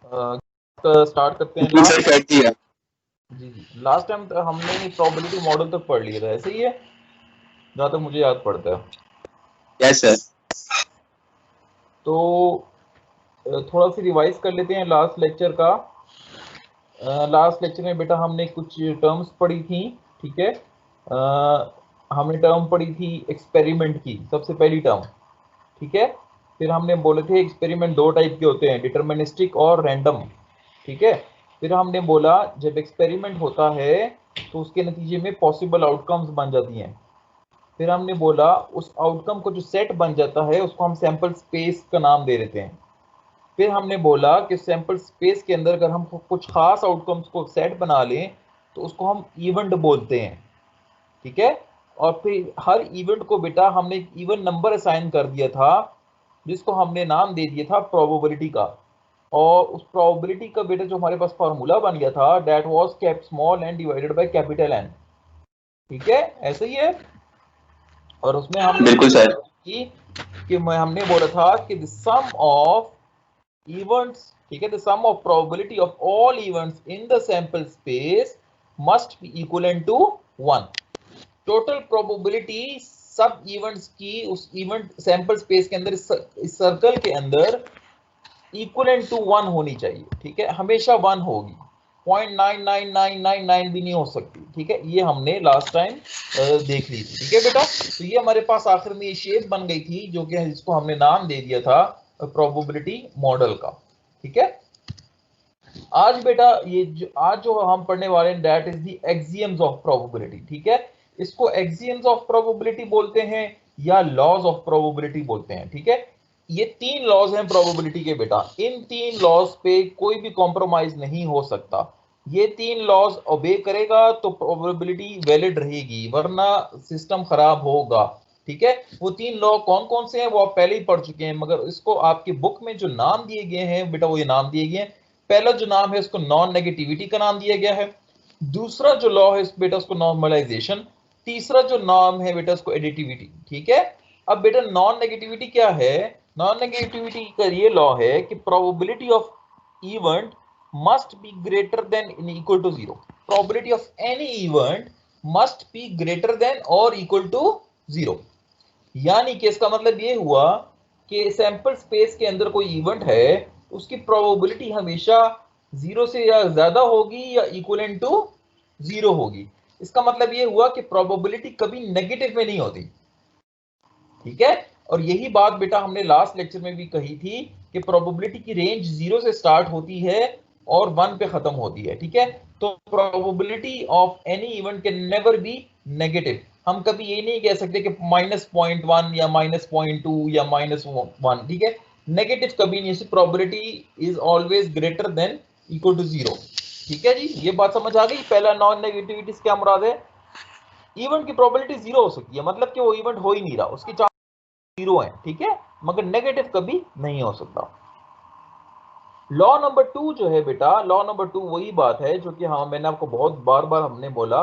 Start करते हैं। Sir कर दिया। जी जी, लास्ट टाइम हमने प्रोबेबिलिटी मॉडल तक पढ़ लिया था, ऐसे ही है जहाँ तक मुझे याद पड़ता है। Yes sir. तो थोड़ा सी रिवाइज कर लेते हैं लास्ट लेक्चर का। लास्ट लेक्चर में बेटा हमने कुछ टर्म्स पढ़ी थी, ठीक है। हमने टर्म पढ़ी थी एक्सपेरिमेंट की, सबसे पहली टर्म, ठीक है। फिर हमने बोले थे एक्सपेरिमेंट दो टाइप के होते हैं, डिटर्मिनिस्टिक और रैंडम, ठीक है। फिर हमने बोला जब एक्सपेरिमेंट होता है तो उसके नतीजे में पॉसिबल आउटकम्स बन जाती हैं। फिर हमने बोला उस आउटकम को जो सेट बन जाता है उसको हम सैंपल स्पेस का नाम दे देते हैं। फिर हमने बोला कि सैंपल स्पेस के अंदर अगर हम कुछ खास आउटकम्स को सेट बना लें तो उसको हम इवेंट बोलते हैं, ठीक है। और फिर हर इवेंट को बेटा हमने एक इवन नंबर असाइन कर दिया था जिसको हमने नाम दे दिया था प्रोबेबिलिटी का। और उस प्रोबेबिलिटी का बेटा जो हमारे पास फार्मूला बन गया था that was cap small n divided by capital N, ठीक है, ऐसे ही है। और उसमें हमने बिल्कुल सर। कि हमने बोला था कि द सम ऑफ events, ठीक है, the sum of probability of all events in the sample space must be equivalent to 1। Total probability सब इवेंट्स की उस इवेंट सैंपल स्पेस के अंदर इस सर्कल के अंदर इक्वलेंट टू 1 होनी चाहिए, ठीक है, हमेशा 1 होगी, 0.99999 भी नहीं हो सकती, ठीक है। ये हमने लास्ट टाइम देख ली थी, ठीक है बेटा। तो ये हमारे पास आखिर में ये शेप बन गई थी जो कि जिसको हमने नाम दे दिया था प्रोबेबिलिटी मॉडल का, ठीक है। आज बेटा ये आज जो हम पढ़ने वाले हैं that is the axioms of probability, ठीक है। इसको एक्सियम्स ऑफ प्रोबेबिलिटी बोलते हैं या लॉज ऑफ प्रोबेबिलिटी बोलते हैं, ठीक है। ये तीन लॉज हैं प्रोबेबिलिटी के बेटा, इन तीन लॉज पे कोई भी कॉम्प्रोमाइज नहीं हो सकता। ये तीन लॉज ओबे करेगा तो प्रोबेबिलिटी वैलिड रहेगी वरना सिस्टम खराब होगा, ठीक है। वो तीन लॉ कौन कौन से हैं वो आप पहले ही पढ़ चुके हैं, मगर इसको आपकी बुक में जो नाम दिए गए हैं बेटा वो ये नाम दिए गए हैं। पहला जो नाम है उसको नॉन नेगेटिविटी का नाम दिया गया है। दूसरा जो लॉ है बेटा उसको नॉर्मलाइजेशन। तीसरा जो नाम है बेटा उसको एडिटिविटी, ठीक है। अब बेटा नॉन नेगेटिविटी क्या है? नॉन नेगेटिविटी का ये लॉ है कि probability of event must be greater than in equal to zero. Probability of any event must be greater than और इक्वल टू जीरो। यानी कि इसका मतलब ये हुआ कि सैंपल स्पेस के अंदर कोई इवेंट है उसकी प्रोबेबिलिटी हमेशा जीरो से या ज्यादा होगी या इक्वलेंट टू जीरो होगी। इसका मतलब ये हुआ कि प्रोबेबिलिटी कभी नेगेटिव में नहीं होती, ठीक है। और यही बात बेटा हमने लास्ट लेक्चर में भी कही थी कि प्रोबेबिलिटी की रेंज जीरो से स्टार्ट होती है और 1 पे खत्म होती है, ठीक है। तो probability of any event can never be negative. हम कभी ये नहीं कह सकते कि -0.1 या -0.2 या -1, ठीक है। नेगेटिव कभी नहीं, probability is always greater than equal to zero, ठीक है जी। ये बात समझ आ गई। पहला नॉन नेगेटिविटी से क्या मुराद है? इवेंट की प्रोबेबिलिटी जीरो हो सकती है, मतलब कि वो इवेंट हो ही नहीं रहा, उसकी जीरो है, ठीक है, मगर नेगेटिव कभी नहीं हो सकता। लॉ नंबर 2 जो है बेटा, लॉ नंबर 2 वही बात है जो कि हाँ मैंने आपको बहुत बार बार हमने बोला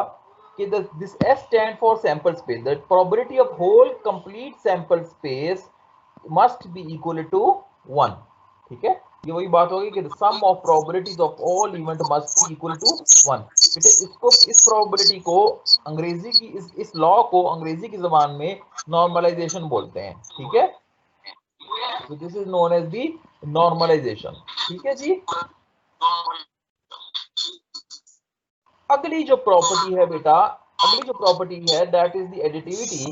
कि this S stand for sample space, that probability of whole complete sample space must be equal to 1, ठीक है। ये वही बात होगी कि sum of probabilities of all event must be equal to 1। बेटा इसको इस प्रोबेबिलिटी को अंग्रेजी की इस लॉ को अंग्रेजी की जबान में नॉर्मलाइजेशन बोलते हैं, ठीक है। So this is known as the normalization, ठीक है जी। अगली जो प्रॉपर्टी है बेटा, अगली जो प्रॉपर्टी है दैट इज द एडिटिविटी।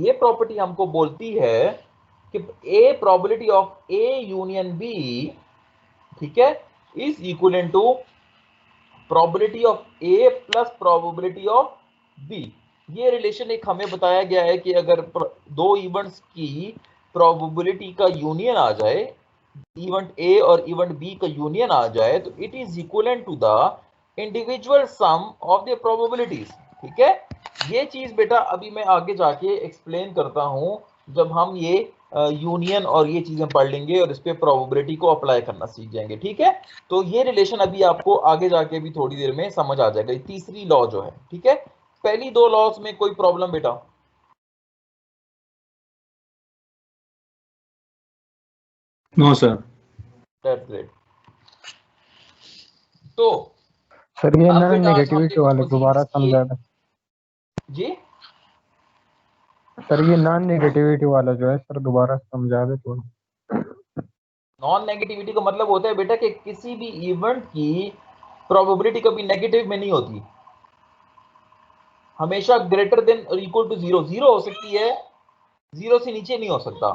ये प्रॉपर्टी हमको बोलती है कि a probability of A union b, ठीक है, is equivalent to probability of A plus probability of b. ये रिलेशन एक हमें बताया गया है कि अगर दो इवेंट्स की प्रोबेबिलिटी का यूनियन आ जाए, इवेंट ए और इवेंट बी का यूनियन आ जाए तो it is equivalent to the individual sum of the probabilities, ठीक है। ये चीज बेटा अभी मैं आगे जाके एक्सप्लेन करता हूं जब हम ये यूनियन और ये चीजें पढ़ लेंगे और इस पे प्रोबेबिलिटी को अप्लाई करना सीख जाएंगे, ठीक है। तो ये रिलेशन अभी आपको आगे जाके भी थोड़ी देर में समझ आ जाएगा, तीसरी लॉ जो है, ठीक है। पहली दो लॉज में कोई प्रॉब्लम बेटा? No sir. That's great. तो सर ये अब नॉन बेटा आज हमने नेगेटिविटी कुछ वाले मजीद दोबारा इसकी समझा दें। जी सर ये नॉन नेगेटिविटी वाला जो है सर दोबारा समझा दे थोड़ा। नॉन नेगेटिविटी का मतलब होता है बेटा कि किसी भी इवेंट की प्रोबेबिलिटी कभी नेगेटिव में नहीं होती, हमेशा ग्रेटर देन और इक्वल टू जीरो। जीरो हो सकती है, जीरो से नीचे नहीं हो सकता।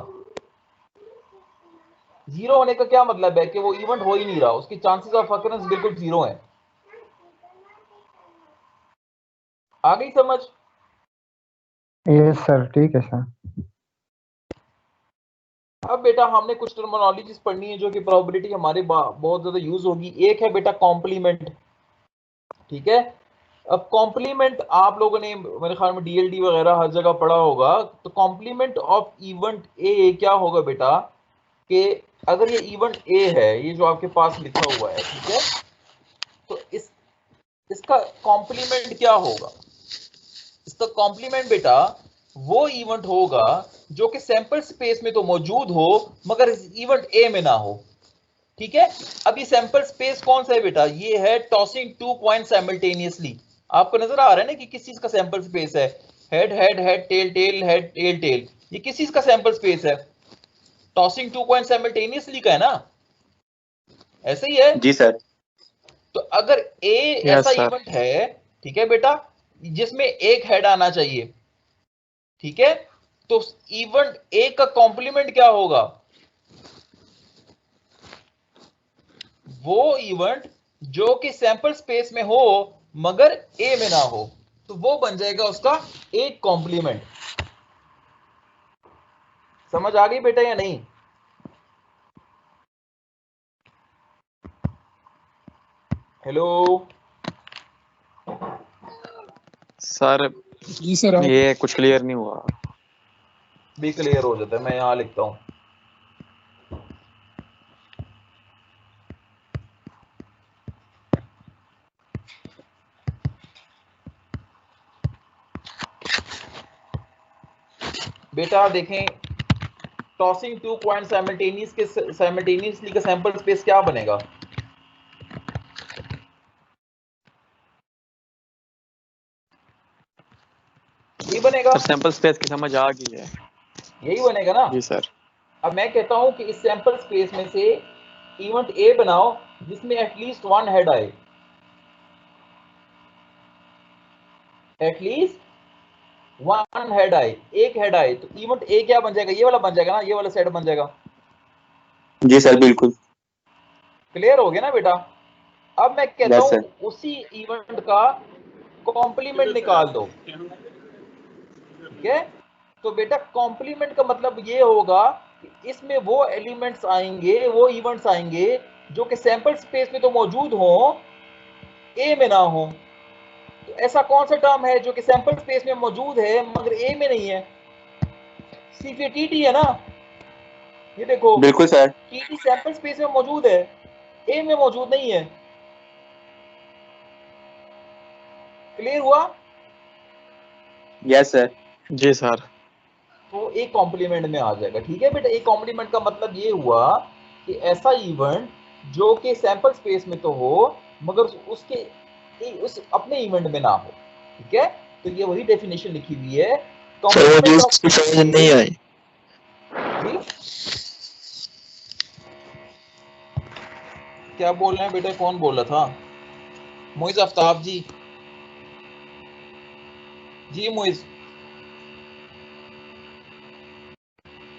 जीरो होने का क्या मतलब है कि वो इवेंट हो ही नहीं रहा, उसकी चांसेस ऑफ अकरेंस बिल्कुल जीरो है। आ गई समझ? यस सर, ठीक है सर। अब बेटा हमने कुछ टर्मिनोलॉजीज पढ़नी है जो कि प्रोबेबिलिटी हमारे बहुत ज्यादा यूज होगी। एक है बेटा कॉम्प्लीमेंट, ठीक है। अब कॉम्प्लीमेंट आप लोगों ने मेरे ख्याल में डीएलडी वगैरह हर जगह पढ़ा होगा। तो कॉम्प्लीमेंट ऑफ इवेंट ए क्या होगा बेटा कि अगर ये इवेंट ए है, ये जो आपके पास लिखा हुआ है, ठीक है, तो इसका कॉम्प्लीमेंट क्या होगा? इसका कॉम्प्लीमेंट बेटा वो इवेंट होगा जो कि सैंपल स्पेस में तो मौजूद हो मगर इस इवेंट ए में ना हो, ठीक है। अब ये सैंपल स्पेस कौन सा है बेटा? ये है टॉसिंग 2 पॉइंट साइमल्टेनियसली। आपको नजर आ रहा है ना कि किस चीज का सैंपल स्पेस है? Head head head tail tail head tail tail, ये किस चीज का सैंपल स्पेस है? टॉसिंग 2 पॉइंट साइमल्टेनियसली का है ना, ऐसे ही है जी सर। तो अगर ए ऐसा यस सर। इवेंट है, ठीक है बेटा, जिसमें एक हेड आना चाहिए, ठीक है, तो इवेंट ए का कॉम्प्लीमेंट क्या होगा? वो इवेंट जो कि सैंपल स्पेस में हो मगर ए में ना हो, तो वो बन जाएगा उसका एक कॉम्प्लीमेंट। समझ आ गई बेटा या नहीं? हेलो सर जी सर। आप ये कुछ क्लियर नहीं हुआ। भी क्लियर हो जाता है, मैं यहां लिखता हूं। बेटा देखें, टॉसिंग 2 पॉइंट साइमल्टेनियसली का सैंपल स्पेस क्या बनेगा? यही बनेगा, सर सैंपल स्पेस की समझ आ गई है। यही बनेगा ना। जी सर। अब मैं कहता हूं कि इस सैंपल स्पेस में से इवेंट ए बनाओ जिसमें एटलीस्ट वन हेड आए, एटलीस्ट वन हेड आए, एक हेड आए, तो इवेंट ए क्या बन जाएगा? ये वाला बन जाएगा ना, ये वाला सेट बन जाएगा। जी सर बिल्कुल। क्लियर हो गया ना बेटा? अब मैं कहता यस हूं सर। उसी इवेंट का कॉम्प्लीमेंट निकाल दो, ठीक है। तो बेटा कॉम्प्लीमेंट का मतलब ये होगा कि इसमें वो एलिमेंट्स आएंगे, वो इवेंट्स आएंगे जो कि सैंपल स्पेस में तो मौजूद हो, ए में ना हो। तो ऐसा कौन सा टर्म है जो कि सैंपल स्पेस में मौजूद है मगर ए में नहीं है? सीफीटीटी है ना, ये देखो, बिल्कुल सर। टीटी सैंपल स्पेस में मौजूद है, ए में मौजूद नहीं है। क्लियर हुआ? Yes sir. जी सर। तो एक कॉम्प्लीमेंट में आ जाएगा, ठीक है बेटा। एक कॉम्प्लीमेंट का मतलब ये हुआ कि ऐसा इवेंट जो कि सैंपल स्पेस में तो हो मगर उसके उस अपने इवेंट में ना हो, ठीक है। तो ये वही डेफिनेशन लिखी हुई है कॉम्प्लीमेंट ऑफ समझ नहीं आई। जी क्या बोल रहे हैं बेटा? कौन बोल रहा था? मोइज आफ्ताब जी। जी मोइज,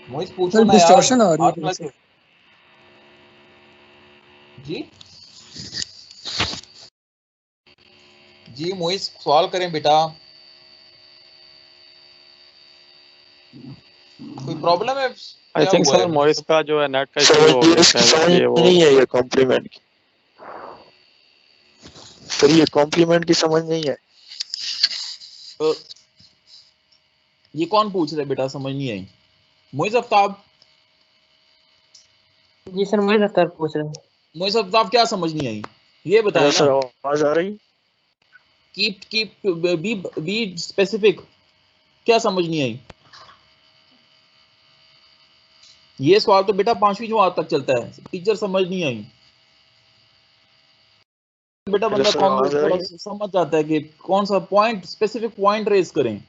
मोइज पूछो सर ना यार, डिस्टॉर्शन आ रही है हाथ थोड़ा ना सा। क्यों? जी जी मोइज सवाल करें बेटा, कोई प्रॉब्लम है? आई क्या थिंक हुआ सर है? मॉइस का जो है नेट का सर इशू हो ये गया इसकी शायद, समझ इसलिए वो नहीं है, ये कॉम्प्लीमेंट की। सर ये कॉम्प्लीमेंट की समझ नहीं है। तो ये कौन पूछ रहा है बेटा? समझ नहीं आई। मोइज आफ्ताब, जी सर, मैं दफ्तर पूछ रहा हूँ। मोइज आफ्ताब क्या समझ नहीं आई ये बताएं हेलो ना। सर, आवाज आ रही? कीप बी स्पेसिफिक, क्या समझ नहीं आई? ये सवाल तो बेटा 5वीं जमात तक चलता है, टीचर समझ नहीं आई। बेटा बंदा सर, कौन आवाज आ थोड़ा रही है? समझ जाता है कि कौन सा पॉइंट, स्पेसिफिक पॉइंट रेज करें,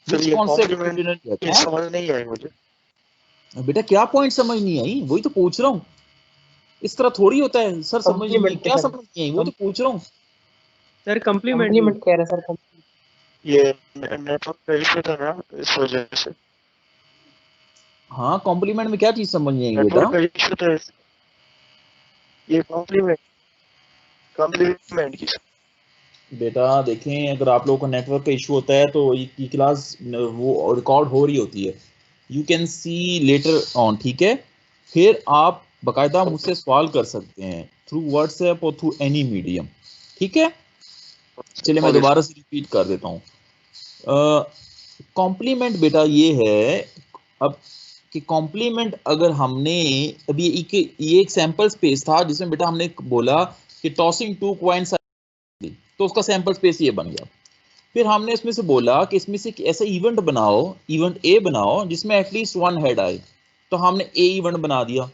सर which ये concept कॉम्प्लीमेंट student की कहते हैं। समझ नहीं आई मुझे। बेटा क्या पॉइंट समझ नहीं आई, वही तो पूछ रहा हूँ। इस तरह थोड़ी होता है सर समझ नहीं आई, कॉम्प्लीमेंट क्या सर, समझ नहीं आई, वो तो पूछ रहा हूँ। सर कम्प्लीमेंट कॉम्प्लीमेंट कह रहा सर। ये नेटवर्क का इशू था ना, इस वजह से। हाँ कॉम्प्लीमेंट में क्या चीज समझ नहीं आई बेटा? नेटवर्क का इशू था ये कॉम्प्लीमेंट की। बेटा देखें, अगर आप लोगों को नेटवर्क का इशू होता है तो ये क्लास वो रिकॉर्ड हो रही होती है, you can C later on, ठीक है। फिर आप बाकायदा मुझसे सवाल कर सकते हैं थ्रू व्हाट्सएप और थ्रू एनी मीडियम, ठीक है। चलिए मैं दोबारा से रिपीट कर देता हूँ। कॉम्प्लीमेंट बेटा ये है अब कि कॉम्प्लीमेंट अगर हमने अभी ये एक सैंपल स्पेस था जिसमें बेटा हमने बोला कि टॉसिंग 2 कॉइन्स, तो उसका सैंपल स्पेस ये बन गया। फिर हमने इसमें से बोला कि इसमें से ऐसा इवेंट बनाओ, इवेंट ए बनाओ जिसमें एटलीस्ट 1 हेड आए, तो हमने ए इवेंट बना दिया।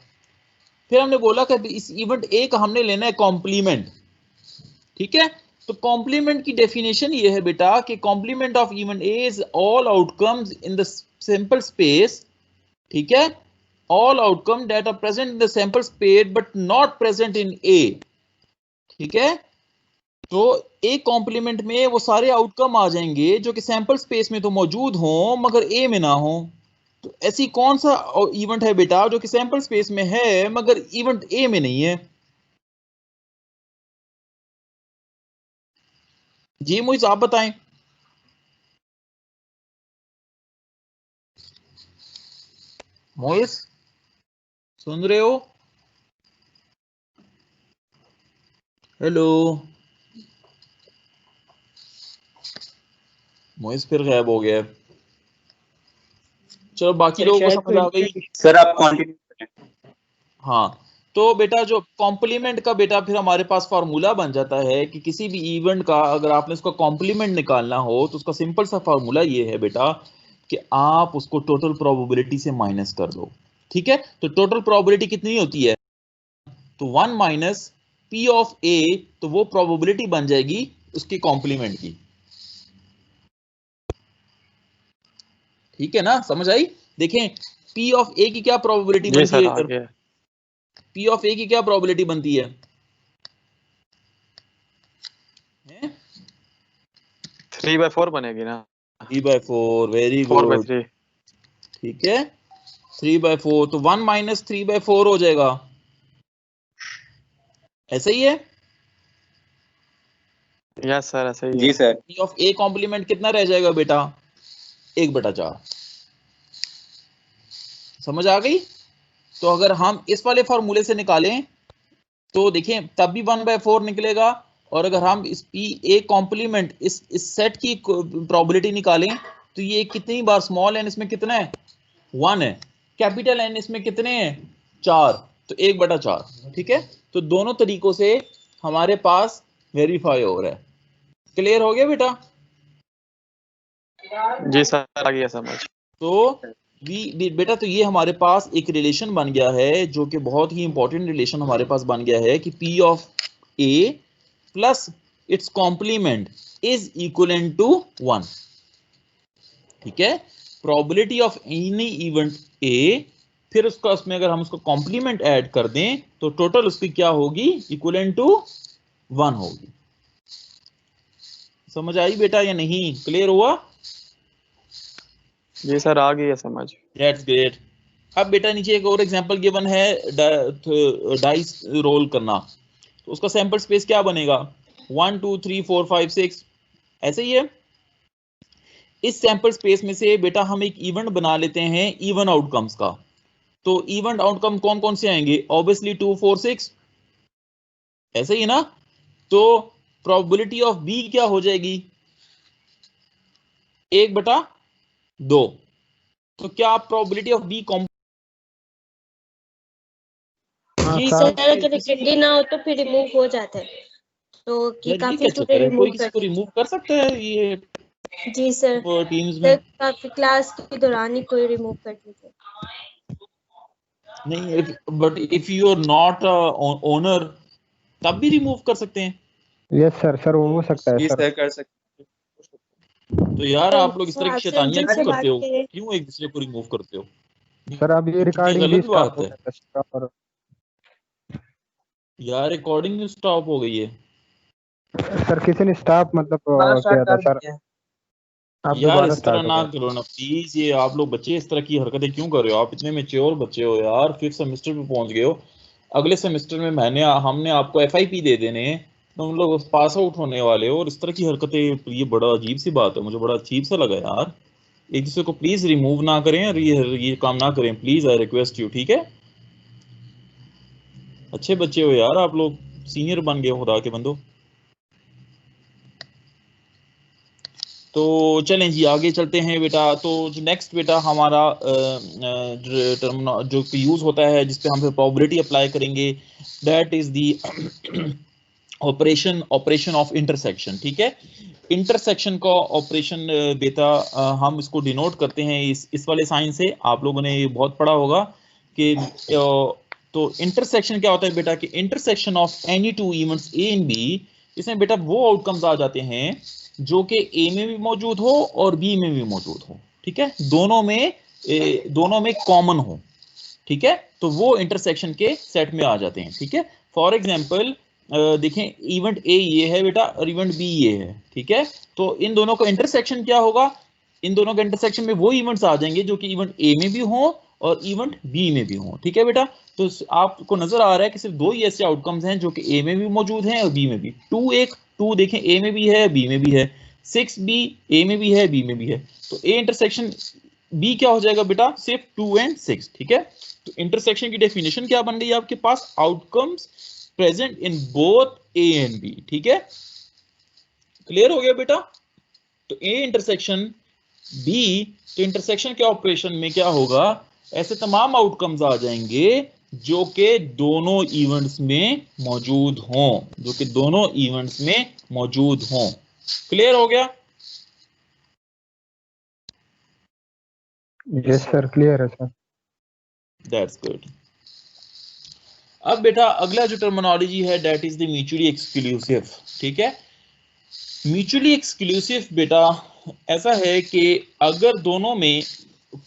फिर हमने बोला कि इस इवेंट ए का हमने लेना है कॉम्प्लीमेंट, ठीक है। तो कॉम्प्लीमेंट की डेफिनेशन ये है बेटा कि complement of event a is all outcomes in the sample space, ठीक है, all outcome that are present in the sample space but not present in a, ठीक है। तो एक कॉम्प्लीमेंट में वो सारे आउटकम आ जाएंगे जो कि सैंपल स्पेस में तो मौजूद हों मगर ए में ना हो। तो ऐसी कौन सा इवेंट है बेटा जो कि सैंपल स्पेस में है मगर इवेंट ए में नहीं है? जी मुझे आप बताएं। मोइस सुन रहे हो? हेलो मोइस फिर गायब हो गया। चलो बाकी लोगों को समझ आ गई। सर आप कंटिन्यू करें। हाँ तो बेटा जो कॉम्प्लीमेंट का बेटा फिर हमारे पास फार्मूला बन जाता है कि किसी भी इवेंट का अगर आपने उसका कॉम्प्लीमेंट निकालना हो तो उसका सिंपल सा फार्मूला ये है बेटा कि आप उसको टोटल प्रोबेबिलिटी से माइनस कर दो, ठीक है। तो टोटल प्रोबेबिलिटी कितनी होती है? तो 1 माइनस पी ऑफ ए, तो वो प्रोबेबिलिटी बन जाएगी उसके कॉम्प्लीमेंट की, ठीक है ना, समझ आई? देखें पी ऑफ ए की क्या प्रोबेबिलिटी जी बनती सर है? आ गया। पी ऑफ ए की क्या प्रोबेबिलिटी बनती है? 3/4 बनेगी ना। 3/4, वेरी 4/3 गुड, ठीक है। 3/4 तो 1 माइनस 3/4 हो जाएगा, ऐसा ही है। यस सर ऐसा ही जी है। Sir. P of A complement कितना रह जाएगा बेटा? 1/4, समझ आ गई? तो अगर हम इस वाले फॉर्मूले से निकालें तो देखें तब भी 1/4 निकलेगा, और अगर हम इस पी ए कॉम्प्लीमेंट इस सेट की प्रोबेबिलिटी निकालें तो ये कितनी बार स्मॉल एन इसमें कितना है? 1 है, कैपिटल एन इसमें कितने हैं? 4, तो 1/4, ठीक है। तो दोनों तरीकों से हमारे पास वेरीफाई हो रहा है। क्लियर हो गया बेटा? जी सर आ गया समझ। तो बेटा तो ये हमारे पास एक रिलेशन बन गया है जो कि बहुत ही इंपॉर्टेंट रिलेशन हमारे पास बन गया है कि P of A plus its complement is equal to 1, ठीक है। Probability of any event A, फिर उसका उसमें अगर हम उसको कॉम्प्लीमेंट ऐड कर दें तो टोटल उसकी क्या होगी? इक्वल टू 1 होगी। समझ आई बेटा या नहीं? क्लियर हुआ? जी सर आ गई है समझ। That's great. अब बेटा नीचे एक और एग्जांपल गिवन है, डाइस रोल करना, तो उसका सैंपल स्पेस क्या बनेगा? 1 2 3 4 5 6, ऐसे ही है। इस सैंपल स्पेस में से बेटा हम एक इवेंट बना लेते हैं इवन आउटकम्स का। तो इवेंट आउटकम कौन कौन से आएंगे? ऑब्वियसली 2 4 6, ऐसे ही ना। तो प्रोबेबिलिटी ऑफ बी क्या हो जाएगी? 1/2। तो क्या आप प्रोबेबिलिटी ऑफ बी जी सर, अगर रिपीट ना हो तो फिर रिमूव हो जाता है, तो यार ये काफी क्या चक्कर है? रिमूव कोई किसी को करते हैं। रिमूव कर सकता है? ये जी सर। वो टीम्स में सर काफी क्लास के दौरान ही कोई रिमूव कर दीजिए। नहीं, but if you are not owner तब भी रिमूव कर सकते हैं। यस सर, सर वो हो सकता है जी सर। सर कर सकते। तो यार आप लोग इस तरह की आप सर शैतानियां जिनसे क्यों बात करते हो? करें। क्यों एक दूसरे को रिमूव करते हो? सर अब ये कितनी रिकॉर्डिंग भी गलत स्टॉप बात हो है गया था सर, और यार, रिकॉर्डिंग स्टॉप हो गई है। सर किसी ने स्टॉप मतलब दोबारा स्टार्ट किया था कर सर, दीजिए। अब यार दोबारा इस तरह स्टार्ट हो ना गया। करो ना प्लीज, ये आप लोग बच्चे इस तरह की हरकतें क्यों कर रहे हो? आप इतने मैच्योर बच्चे हो यार, 5th सेमेस्टर में पहुंच गए हो। अगले सेमेस्टर में हमने आपको FIP दे देने हैं, तुम लोग पास आउट होने वाले हो, और इस तरह की हरकतें, ये बड़ा अजीब सी बात है, मुझे बड़ा अजीब सा लगा यार। एक दूसरे को प्लीज रिमूव ना करें और ये काम ना करें प्लीज, आई रिक्वेस्ट यू, ठीक है? अच्छे बच्चे हो यार आप लोग, सीनियर बन गए हो खुदा के बंदो। तो चलें जी आगे चलते हैं बेटा। तो नेक्स्ट बेटा हमारा टर्म जो यूज होता है जिसपे हम प्रोबेबिलिटी अप्लाई करेंगे, that is the operation of intersection. ठीक है, इंटरसेक्शन का ऑपरेशन बेटा हम इसको डिनोट करते हैं इस वाले साइन से। आप लोगों ने ये बहुत पढ़ा होगा कि तो इंटरसेक्शन क्या होता है बेटा, कि intersection of any two events A and B, इसमें बेटा वो आउटकम्स आ जाते हैं जो कि A में भी मौजूद हो और B में भी मौजूद हो। ठीक है, दोनों में कॉमन हो। ठीक है, तो वो इंटरसेक्शन के सेट में आ जाते हैं। ठीक है, फॉर एग्जांपल देखें, इवेंट A ये है बेटा और इवेंट B ये है। ठीक है, तो इन दोनों का इंटरसेक्शन क्या होगा? इन दोनों के इंटरसेक्शन में वो इवेंट्स आ जाएंगे जो कि इवेंट A में भी हो और इवेंट B में भी हो। ठीक है बेटा, तो आपको नजर आ रहा है कि सिर्फ दो ही ऐसे आउटकम्स हैं जो कि A में भी मौजूद हैं और B में भी। 2 देखें, A में भी है B में भी है। 6B A में भी है B में भी है। तो A इंटरसेक्शन B क्या हो जाएगा बेटा? सिर्फ 2 एंड 6। ठीक है, तो इंटरसेक्शन की डेफिनेशन क्या बन गई आपके पास? Outcomes present in both A and B। ठीक है, क्लियर हो गया बेटा? तो A इंटरसेक्शन B, तो इंटरसेक्शन के ऑपरेशन में क्या होगा? ऐसे तमाम आउटकम्स आ जाएंगे जो कि दोनों इवेंट्स में मौजूद हों, जो कि दोनों इवेंट्स में मौजूद हों। क्लियर हो गया? यस सर, क्लियर है सर। That's good. अब बेटा अगला जो टर्मिनोलॉजी है that is the mutually exclusive. ठीक है, म्यूचुअली एक्सक्लूसिव बेटा ऐसा है कि अगर दोनों में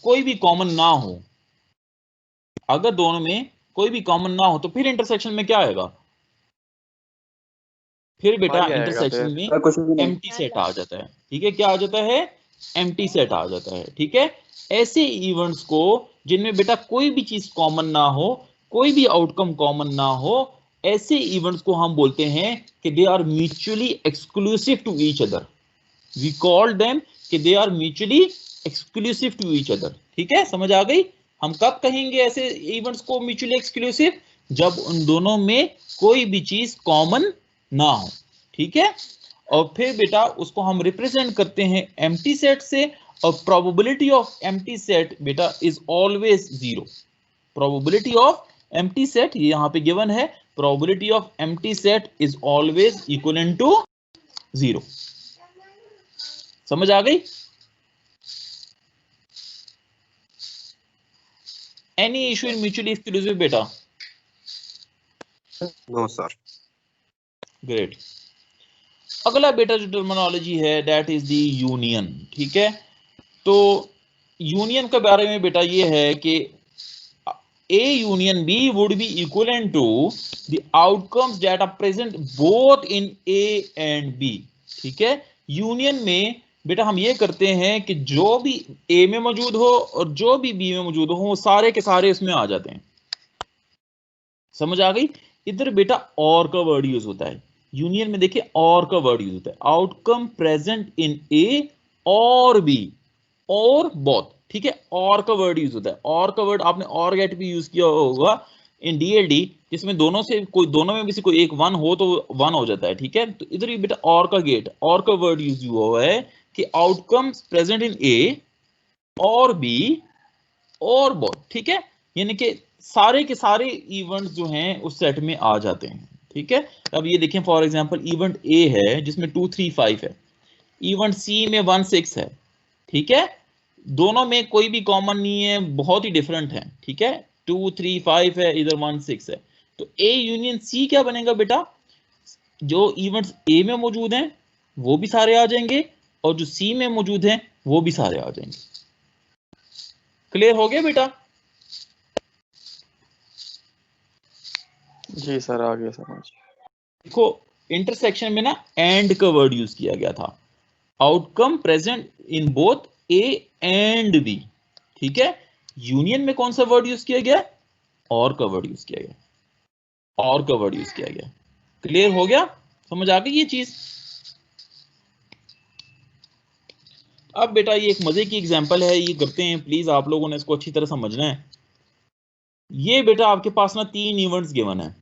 कोई भी कॉमन ना हो, अगर दोनों में कोई भी कॉमन ना हो तो फिर इंटरसेक्शन में क्या आएगा? फिर बेटा खाली आएगा इंटरसेक्शन फिर। में सर कुछ भी नहीं। एम्प्टी सेट आ जाता है। ठीक है, क्या आ जाता है? एम्प्टी सेट आ जाता है। ठीक है, ऐसे इवेंट्स को जिनमें बेटा कोई भी चीज कॉमन ना हो, कोई भी आउटकम कॉमन ना हो, ऐसे इवेंट्स को हम बोलते हैं कि they are mutually exclusive to each other. We call them कि they are mutually exclusive to each other. ठीक है, समझ आ गई? हम कब कहेंगे ऐसे इवेंट्स को म्यूचुअली एक्सक्लूसिव? जब उन दोनों में कोई भी चीज कॉमन ना हो। ठीक है, और फिर बेटा उसको हम रिप्रेजेंट करते हैं एम्प्टी सेट से, और प्रोबेबिलिटी ऑफ एम्प्टी सेट बेटा is always 0। Probability of empty set ये यहां पे गिवन है, probability of empty set is always equal to 0। समझ आ गई? Any issue in mutually exclusive बेटा? No sir. ग्रेट। अगला बेटा जो टर्मिनोलॉजी है दैट इज द यूनियन। ठीक है, तो यूनियन के बारे में बेटा ये है कि A union B would be equivalent to the outcomes that are present both in A and B। ठीक है, यूनियन में बेटा हम ये करते हैं कि जो भी A में मौजूद हो और जो भी B में मौजूद हो वो सारे के सारे इसमें आ जाते हैं। समझ आ गई? इधर बेटा और का वर्ड यूज होता है। यूनियन में देखिए और का वर्ड यूज होता है, आउटकम प्रेजेंट इन A और B और बोथ। ठीक है, और का वर्ड यूज होता है। और का वर्ड आपने और गेट भी यूज किया होगा इन DLD, जिसमें दोनों में भी से कोई एक 1 हो तो 1 हो जाता है। ठीक है, तो इधर भी बेटा और का गेट, और का वर्ड यूज हुआ हुआ है कि आउटकम्स प्रेजेंट इन A और B और बोथ। ठीक है, यानी कि सारे के सारे इवेंट्स जो हैं उस सेट में आ जाते हैं। ठीक है, अब ये देखें फॉर एग्जांपल इवेंट A है जिसमें 2 3 5 है। इवेंट सी में 1 6 है, ठीक है। दोनों में कोई भी कॉमन नहीं है, बहुत ही डिफरेंट है, ठीक है। 2 3 5 है, इधर 1 6 है। तो ए यूनियन सी क्या बनेगा बेटा, जो इवेंट्स ए में मौजूद हैं वो भी सारे आ जाएंगे, और जो सी में मौजूद हैं वो भी सारे आ जाएंगे। क्लियर हो गया बेटा? जी सर आ गया समझ। देखो इंटरसेक्शन में ना एंड का वर्ड यूज किया गया था, outcome present in both A and B, ठीक है। यूनियन में कौन सा वर्ड यूज किया गया, और का वर्ड यूज किया गया, और का वर्ड यूज किया गया। क्लियर हो गया, समझ आ गई ये चीज? अब बेटा ये एक मजे की एग्जांपल है, ये करते हैं, प्लीज आप लोगों ने इसको अच्छी तरह समझना है। ये बेटा आपके पास ना 3 इवेंट्स गिवन है,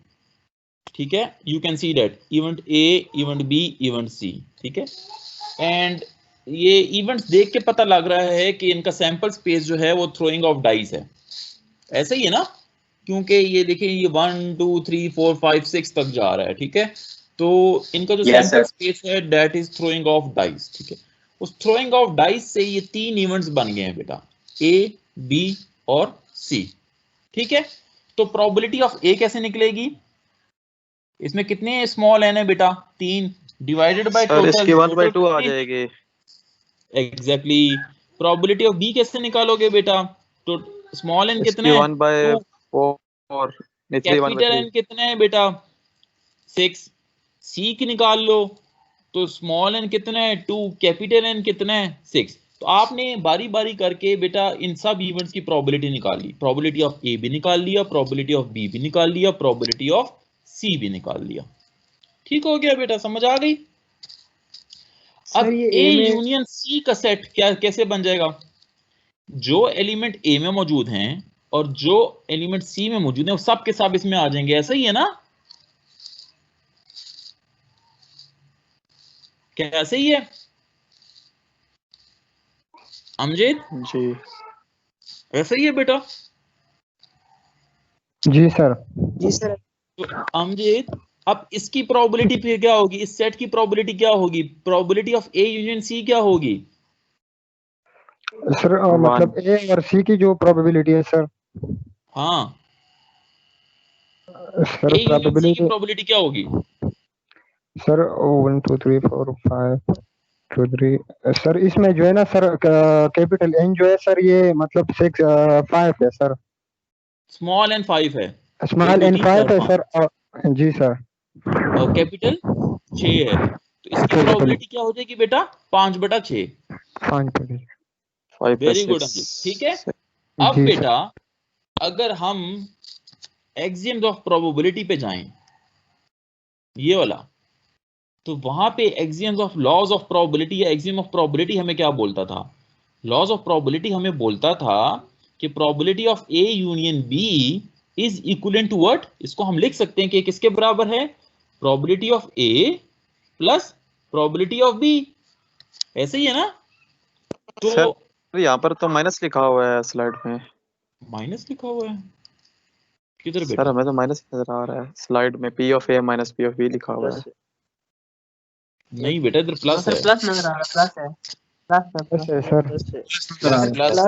ठीक है। You can see that event a, event b, event c, ठीक है। एंड ये इवेंट्स देख के पता लग रहा है कि इनका सैंपल स्पेस जो है वो थ्रोइंग ऑफ डाइस है, ऐसा ही है ना, क्योंकि ये देखिए ये 1 2 3 4 5 6 तक जा रहा है, ठीक है। तो इनका जो Yes, सैंपल sir. स्पेस है that is throwing of dice, ठीक है। उस थ्रोइंग ऑफ डाइस से ये 3 इवेंट्स बन गए हैं बेटा, ए बी और सी, ठीक है। तो प्रोबेबिलिटी ऑफ ए कैसे निकलेगी, इसमें कितने स्मॉल एन है बेटा, 3 डिवाइडेड बाय सर इसकी टोटल 1/2 आ जाएगी। एग्जैक्टली। प्रोबेबिलिटी ऑफ बी कैसे निकालोगे बेटा, तो स्मॉल एन कितने इसकी हैं, 1/4 नहीं 3 कैपिटल 1/3। एन कितने हैं बेटा 6, सी की निकाल लो, तो स्मॉल एन कितने हैं 2, कैपिटल एन कितने हैं 6। तो आपने बारी बारी करके बेटा इन सब इवेंट्स की प्रोबेबिलिटी निकाल ली, प्रोबेबिलिटी ऑफ ए भी निकाल लिया, प्रोबेबिलिटी ऑफ बी भी निकाल लिया, प्रोबेबिलिटी ऑफ सी भी निकाल लिया। ठीक हो गया बेटा, समझ आ गई? अब सर ये ए ए में यूनियन सी का सेट क्या कैसे बन जाएगा, जो एलिमेंट ए में मौजूद हैं और जो एलिमेंट सी में मौजूद हैं वो सब के सब इसमें आ जाएंगे, ऐसा ही है ना, क्या ऐसे ही है अमजद? जी ऐसा ही है बेटा? जी सर। जी सर। तो अमजद अब इसकी प्रोबेबिलिटी फिर क्या होगी, इस सेट की प्रोबेबिलिटी क्या होगी, probability of A union C क्या होगी? सर मतलब ए और सी की जो प्रोबेबिलिटी है सर, हाँ, सर ए यूनियन सी की प्रोबेबिलिटी प्रोबेबिलिटी क्या होगी? सर 1 2 3 4 5 2 3 सर इसमें जो है ना सर कैपिटल एन जो है सर ये मतलब 6 5 है सर, स्मॉल एन 5 है, स्मॉल एन 5 है सर। जी सर। और कैपिटल 6 है, तो इसकी कैपिटल प्रोबेबिलिटी क्या हो जाएगी बेटा 5/6। 5 5 वेरी गुड 6। ठीक है। अब जी बेटा अगर हम एक्सियम्स ऑफ प्रोबेबिलिटी पे जाएं, ये वाला, तो वहां पे axioms of laws of probability या एक्सियम ऑफ प्रोबेबिलिटी हमें क्या बोलता था, लॉज ऑफ प्रोबेबिलिटी हमें बोलता था कि probability of A union B is equivalent to what, इसको हम लिख सकते हैं कि किसके बराबर है, probability of A plus probability of B, ऐसे ही है ना। तो सर यहाँ पर तो माइनस लिखा हुआ है स्लाइड में। माइनस लिखा हुआ है किधर सर बेटा? हमें तो माइनस नजर आ रहा है स्लाइड में, P of A minus P of B लिखा हुआ है। नहीं बेटा इधर प्लस सर है, प्लस नजर आ रहा है, प्लस है, सर प्लस।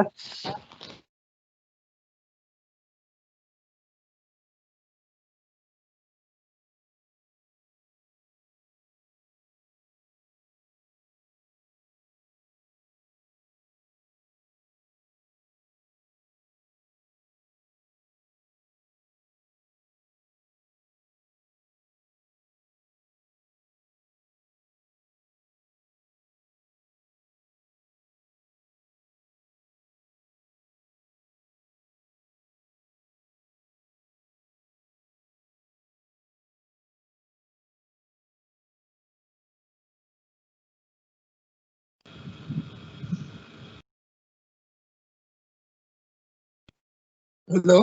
हेलो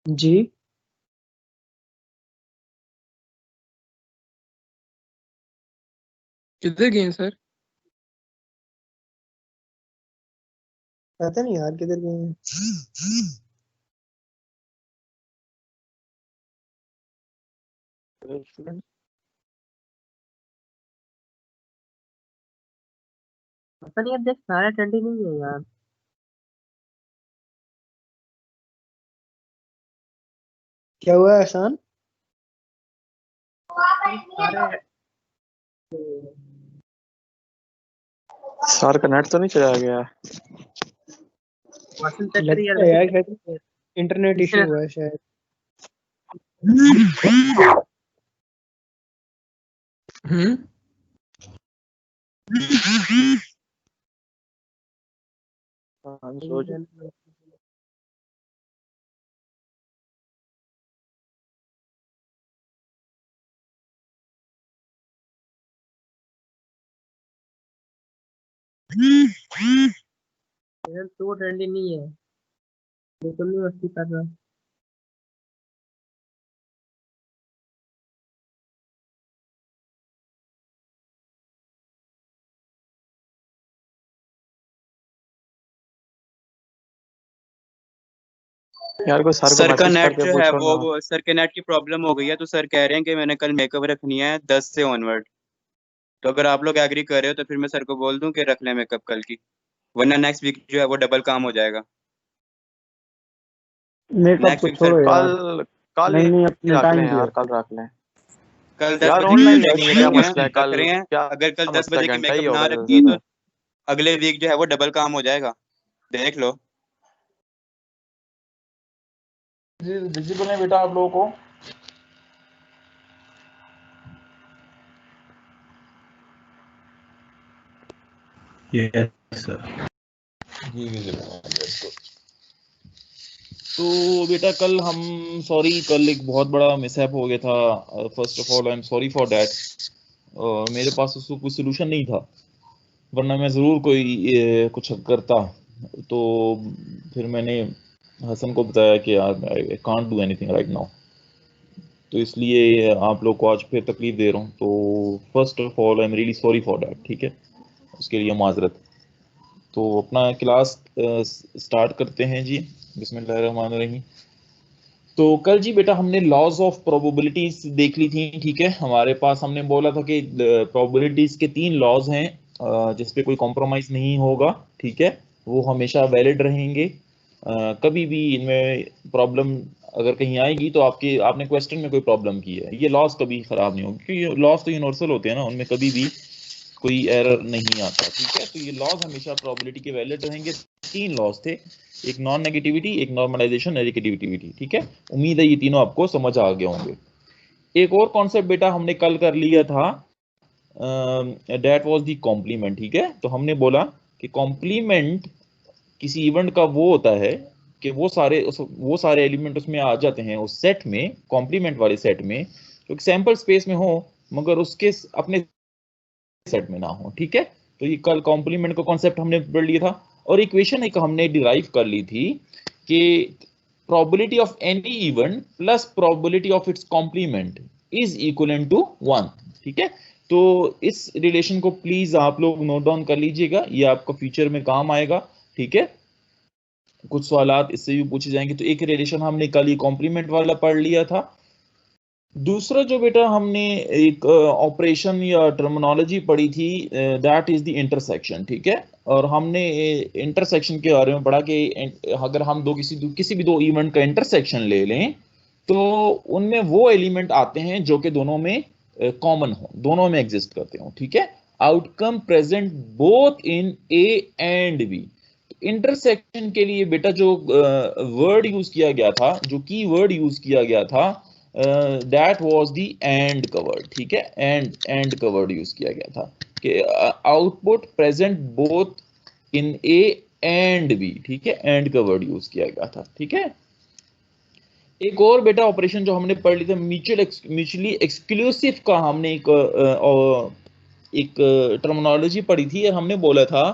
जी। किधर गए हैं सर? पता नहीं यार किधर गए हैं। सर ये देख सारे 20 नहीं है यार। क्या हुआ एहसान? सारे सर का नेट तो नहीं चला गया? क्वेश्चन चेक करिए लगता है यार शायद इंटरनेट इशू हुआ है शायद। हम्म। तो ट्रेंडिंग नहीं है, बिल्कुल नहीं मस्ती कर रहा। यार कोई सर को सर का मैसेज नेट करके जो है पूछो ना। वो सर के नेट की प्रॉब्लम हो गई है, तो सर कह रहे हैं कि मैंने कल मेकअप रखनी है 10 से ऑनवर्ड। तो अगर आप लोग एग्री कर रहे हो तो फिर मैं सर को बोल दूं कि रख लें मेकअप कल की, वरना नेक्स्ट वीक जो है वो डबल काम हो जाएगा। मेकअप नेक्स्ट को वीक सर छोड़ो यार। कल कल नहीं ही नहीं, अपने रख टाइम लें दियो। यार, कल रख लें। कल 10 यार बजे की ऑनलाइन मीटिंग रखने है, का क्या ठीक है? मसला है? रख कल रहे हैं। क्या अगर कल 10 मसला, बजे की घंटा ही मेकअप ना होगा रखी तो ज्यादातर। अगले वीक जो है वो डबल काम हो जाएगा, देख लो। विजिबल है बेटा आप लोगों को? Yes sir. जी विजिबल है, that's good। तो बेटा कल हम सॉरी, कल एक बहुत बड़ा मिसहैप हो गया था। First of all I am sorry for that. मेरे पास उसको कोई सोल्यूशन नहीं था, वरना मैं ज़रूर कोई कुछ करता। तो फिर मैंने हसन को बताया कि यार I can't do anything right now, तो इसलिए आप लोग को आज फिर तकलीफ दे रहा हूँ। तो first of all I am really sorry for that, ठीक है? उसके लिए माजरत। तो अपना क्लास स्टार्ट करते हैं जी। बिस्मिल्लाहिर्रहमानिर्रहीम। तो कल जी बेटा हमने लॉज ऑफ प्रोबेबिलिटीज देख ली थी, ठीक है? हमारे पास हमने बोला था कि प्रोबेबिलिटीज के 3 लॉज हैं जिस पे कोई कॉम्प्रोमाइज नहीं होगा, ठीक है? वो हमेशा वैलिड रहेंगे। कभी भी इनमें प्रॉब्लम अगर कहीं आएगी तो आपने क्वेश्चन में कोई प्रॉब्लम की है, ये लॉज कभी खराब नहीं होगी, क्योंकि लॉज तो यूनिवर्सल होते हैं ना, उनमें कभी भी कोई एरर नहीं आता, ठीक है? तो ये लॉज हमेशा प्रोबेबिलिटी के वैलिड रहेंगे। 3 लॉज थे, एक नॉन नेगेटिविटी, एक नॉर्मलाइजेशन, नेगेटिविटी, ठीक है? उम्मीद है ये तीनों आपको समझ आ गए होंगे। एक और कॉन्सेप्ट बेटा हमने कल कर लिया था, दैट वाज द कॉम्प्लीमेंट, ठीक है? तो हमने बोला कि कॉम्प्लीमेंट किसी इवेंट का वो होता है कि वो सारे एलिमेंट उसमें आ जाते हैं उस सेट में, कॉम्प्लीमेंट वाले सेट में, जो सैंपल स्पेस में हो मगर उसके अपने सेट में ना हो, ठीक है? तो ये कल कॉम्प्लीमेंट का कॉन्सेप्ट हमने पढ़ लिया था। और इक्वेशन एक हमने डिराइव कर ली थी कि probability of any event plus probability of its complement is equal to 1, ठीक है? तो इस रिलेशन को प्लीज आप लोग नोट डाउन कर लीजिएगा, ये आपको फ्यूचर में काम आएगा, ठीक है? कुछ सवालात इससे भी पूछे जाएंगे। तो एक रिलेशन हमने कल ही कॉम्प्लीमेंट वाला पढ़ लिया था। दूसरा जो बेटा हमने एक ऑपरेशन या टर्मिनोलॉजी पढ़ी थी, दैट इज द इंटरसेक्शन, ठीक है? और हमने इंटरसेक्शन के बारे में पढ़ा कि अगर हम किसी भी दो इवेंट का इंटरसेक्शन ले लें तो उनमें वो एलिमेंट आते हैं जो कि दोनों में कॉमन हो, दोनों में एग्जिस्ट करते हो, ठीक है? Outcome present both in A and B. Intersection के लिए बेटा जो वर्ड यूज किया गया था, जो की वर्ड यूज किया गया था, that was the and covered, ठीक है? एंड कवर्ड यूज किया गया था कि output present both in A and B, ठीक है? एंड कवर्ड यूज किया गया था, ठीक है? एक और बेटा ऑपरेशन जो हमने पढ़ ली था, म्यूचुअली एक्सक्लूसिव का हमने एक टर्मिनोलॉजी पढ़ी थी और हमने बोला था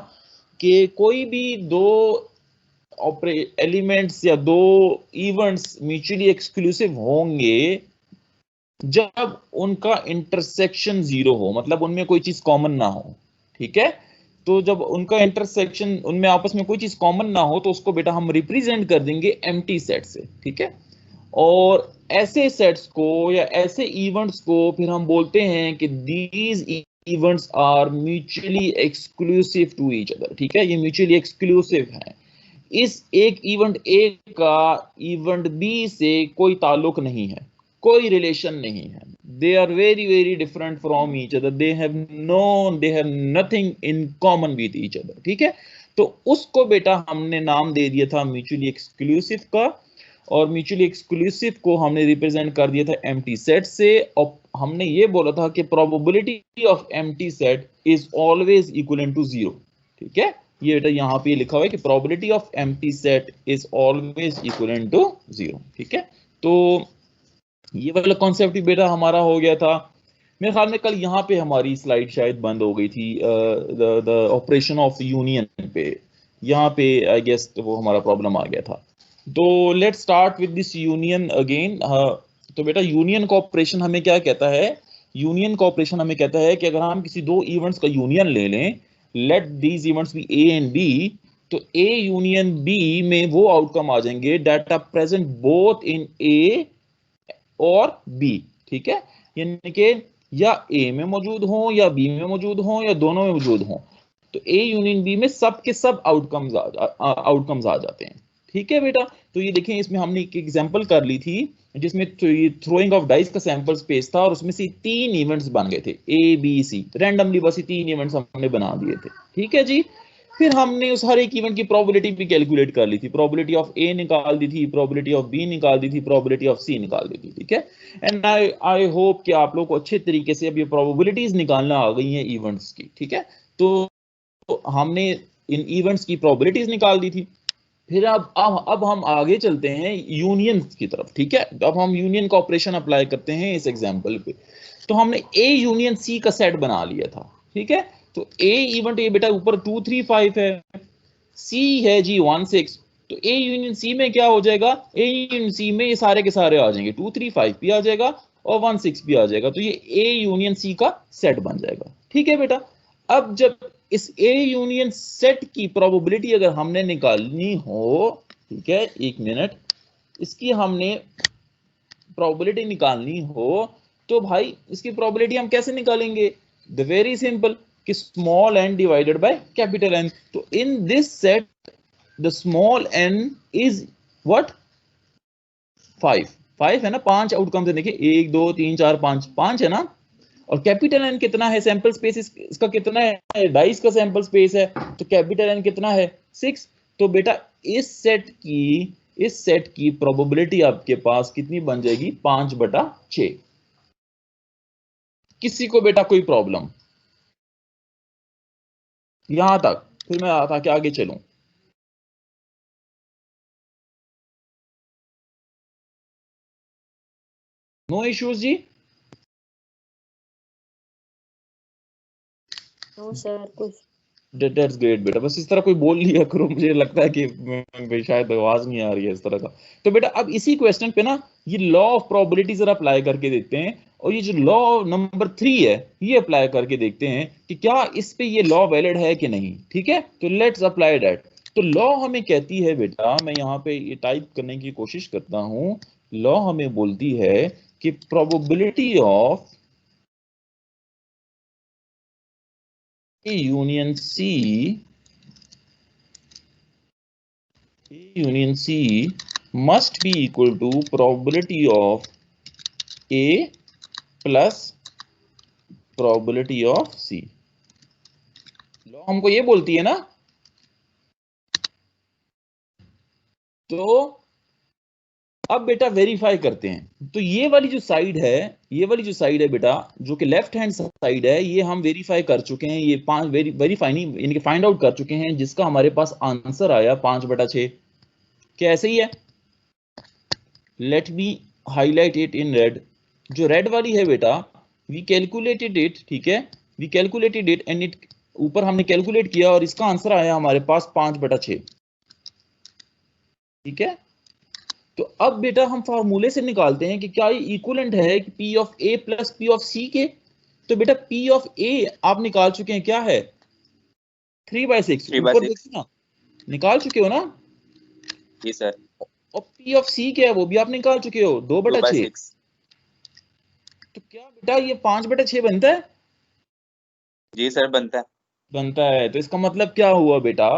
कि कोई भी दो एलिमेंट्स या दो इवेंट्स म्यूचुअली एक्सक्लूसिव होंगे जब उनका इंटरसेक्शन 0 हो, मतलब उनमें कोई चीज कॉमन ना हो, ठीक है? तो जब उनका इंटरसेक्शन, उनमें आपस में कोई चीज कॉमन ना हो, तो उसको बेटा हम रिप्रेजेंट कर देंगे एम्प्टी सेट से, ठीक है? और ऐसे सेट्स को या ऐसे इवेंट्स को फिर हम बोलते हैं कि these events are mutually exclusive to each other, ठीक है, ये म्यूचुअली एक्सक्लूसिव है। इस एक इवेंट ए का इवेंट बी से कोई ताल्लुक नहीं है, कोई रिलेशन नहीं है, they are very very different from each other, they have nothing in common with each other, ठीक है। तो उसको बेटा हमने नाम दे दिया था म्यूचुअली एक्सक्लूसिव का, और म्यूचुअली एक्सक्लूसिव को हमने रिप्रेजेंट कर दिया था एम्प्टी सेट से, और हमने ये बोला था कि probability of empty set is always equal to 0, ठीक है। ये बेटा यहाँ पे लिखा हुआ है कि probability of empty set is always equal to 0, ठीक है। तो ये वाला कॉन्सेप्ट भी बेटा हमारा हो गया था। मेरे ख्याल में कल यहाँ पे हमारी स्लाइड शायद बंद हो गई थी, द ऑपरेशन ऑफ यूनियन पे, यहाँ पे आई गेस वो हमारा प्रॉब्लम आ गया था। तो let's start with this union again. तो बेटा यूनियन कोऑपरेशन हमें क्या कहता है, यूनियन कोऑपरेशन हमें कहता है कि अगर हम किसी दो इवेंट्स का यूनियन ले लें, let these events be a and b, तो ए यूनियन बी में वो आउटकम आ जाएंगे that are present both in a और बी, ठीक है, यानी कि या ए में मौजूद हो या बी में मौजूद हो या दोनों में मौजूद हो, तो ए यूनियन बी में सब के सब आउटकम्स आ जाते हैं, ठीक है बेटा। तो ये देखें, इसमें हमने एक एग्जांपल कर ली थी जिसमें थ्रोइंग ऑफ डाइस का सैंपल स्पेस था और उसमें से 3 इवेंट्स बन गए थे, ए बी सी, रैंडमली बस ये 3 इवेंट्स हमने बना दिए थे, ठीक है जी। फिर हमने उस हर एक इवेंट की प्रोबेबिलिटी भी कैलकुलेट कर ली थी, प्रोबेबिलिटी ऑफ ए निकाल दी थी, प्रोबेबिलिटी ऑफ बी निकाल दी थी, प्रोबेबिलिटी ऑफ सी निकाल दी थी, ठीक है। एंड आई होप कि आप लोग को अच्छे तरीके से अब ये प्रोबेबिलिटीज निकालना आ गई हैं इवेंट्स की, ठीक है। तो हमने इन इवेंट्स की प्रोबेबिलिटीज निकाल दी थी। फिर अब हम आगे चलते हैं यूनियन की तरफ, ठीक है। अब हम यूनियन का ऑपरेशन अप्लाई करते हैं इस एग्जांपल पे। तो हमने ए यूनियन सी का सेट बना लिया था, ठीक है। तो ए इवेंट ये बेटा ऊपर 2 3 5 है, सी है जी 1 6, तो ए यूनियन सी में क्या हो जाएगा, ए यूनियन सी में ये सारे के सारे आ जाएंगे, 2 3 5 भी आ जाएगा और 1 6 भी आ जाएगा, तो ये ए यूनियन सी का सेट बन जाएगा, ठीक है बेटा। अब जब इस ए यूनियन सेट की प्रोबेबिलिटी अगर हमने निकालनी हो, ठीक है, 1 मिनट, इसकी हमने प्रोबेबिलिटी निकालनी हो, तो भाई इसकी प्रोबेबिलिटी हम कैसे निकालेंगे, द वेरी सिंपल कि small n divided by capital n. तो in this set the small n is what 5 है ना, 5 आउटकम्स है, देखिए 1 2 3 4 5 है ना, और कैपिटल एन कितना है, सैंपल स्पेस इसका कितना है, डाइस का सैंपल स्पेस है, तो कैपिटल एन कितना है 6। तो बेटा इस सेट की प्रोबेबिलिटी आपके पास कितनी बन जाएगी, 5/6। किसी को बेटा कोई प्रॉब्लम यहां तक, फिर मैं आता कि आगे चलूं। नो इश्यूज जी? नो सर कुछ दैट्स ग्रेट बेटा, बस इस तरह कोई बोल लिया करो, मुझे लगता है कि शायद आवाज नहीं आ रही है इस तरह का। तो बेटा अब इसी क्वेश्चन पे ना ये लॉ ऑफ प्रोबेबिलिटी जरा अप्लाई करके देखते हैं, और ये जो लॉ नंबर 3 है ये अप्लाई करके देखते हैं कि क्या इस पे ये लॉ वैलिड है कि नहीं, ठीक है। तो लेट्स अप्लाई दैट। तो लॉ हमें कहती है बेटा, मैं यहाँ पे ये टाइप करने की कोशिश करता हूँ, लॉ हमें बोलती है कि probability of A union C must be equal to probability of A plus probability of C। Law हमको ये बोलती है ना, तो अब बेटा वेरीफाई करते हैं। तो ये वाली जो साइड है बेटा, जो कि लेफ्ट हैंड साइड है, ये हम वेरीफाई कर चुके हैं, ये 5 वेरीफाई नहीं यानी कि फाइंड आउट कर चुके हैं, जिसका हमारे पास आंसर आया 5/6। क्या ऐसे ही है? Let me highlight it in red. जो रेड वाली है बेटा, वी कैलकुलेटेड इट, ठीक है, we calculated it and it, ऊपर हमने कैलकुलेट किया और इसका आंसर आया हमारे पास 5/6, ठीक है। तो अब बेटा हम फार्मूले से निकालते हैं कि क्या ये इक्विवेलेंट है कि P of A plus P of C के। तो बेटा P ऑफ A आप निकाल चुके हैं, क्या है 3/6, ऊपर देखिए ना, निकाल चुके हो ना जी सर। और P ऑफ C क्या है वो भी आप निकाल चुके हो, 2/6। तो क्या बेटा ये 5/6 बनता है? जी सर बनता है, बनता है। तो इसका मतलब क्या हुआ बेटा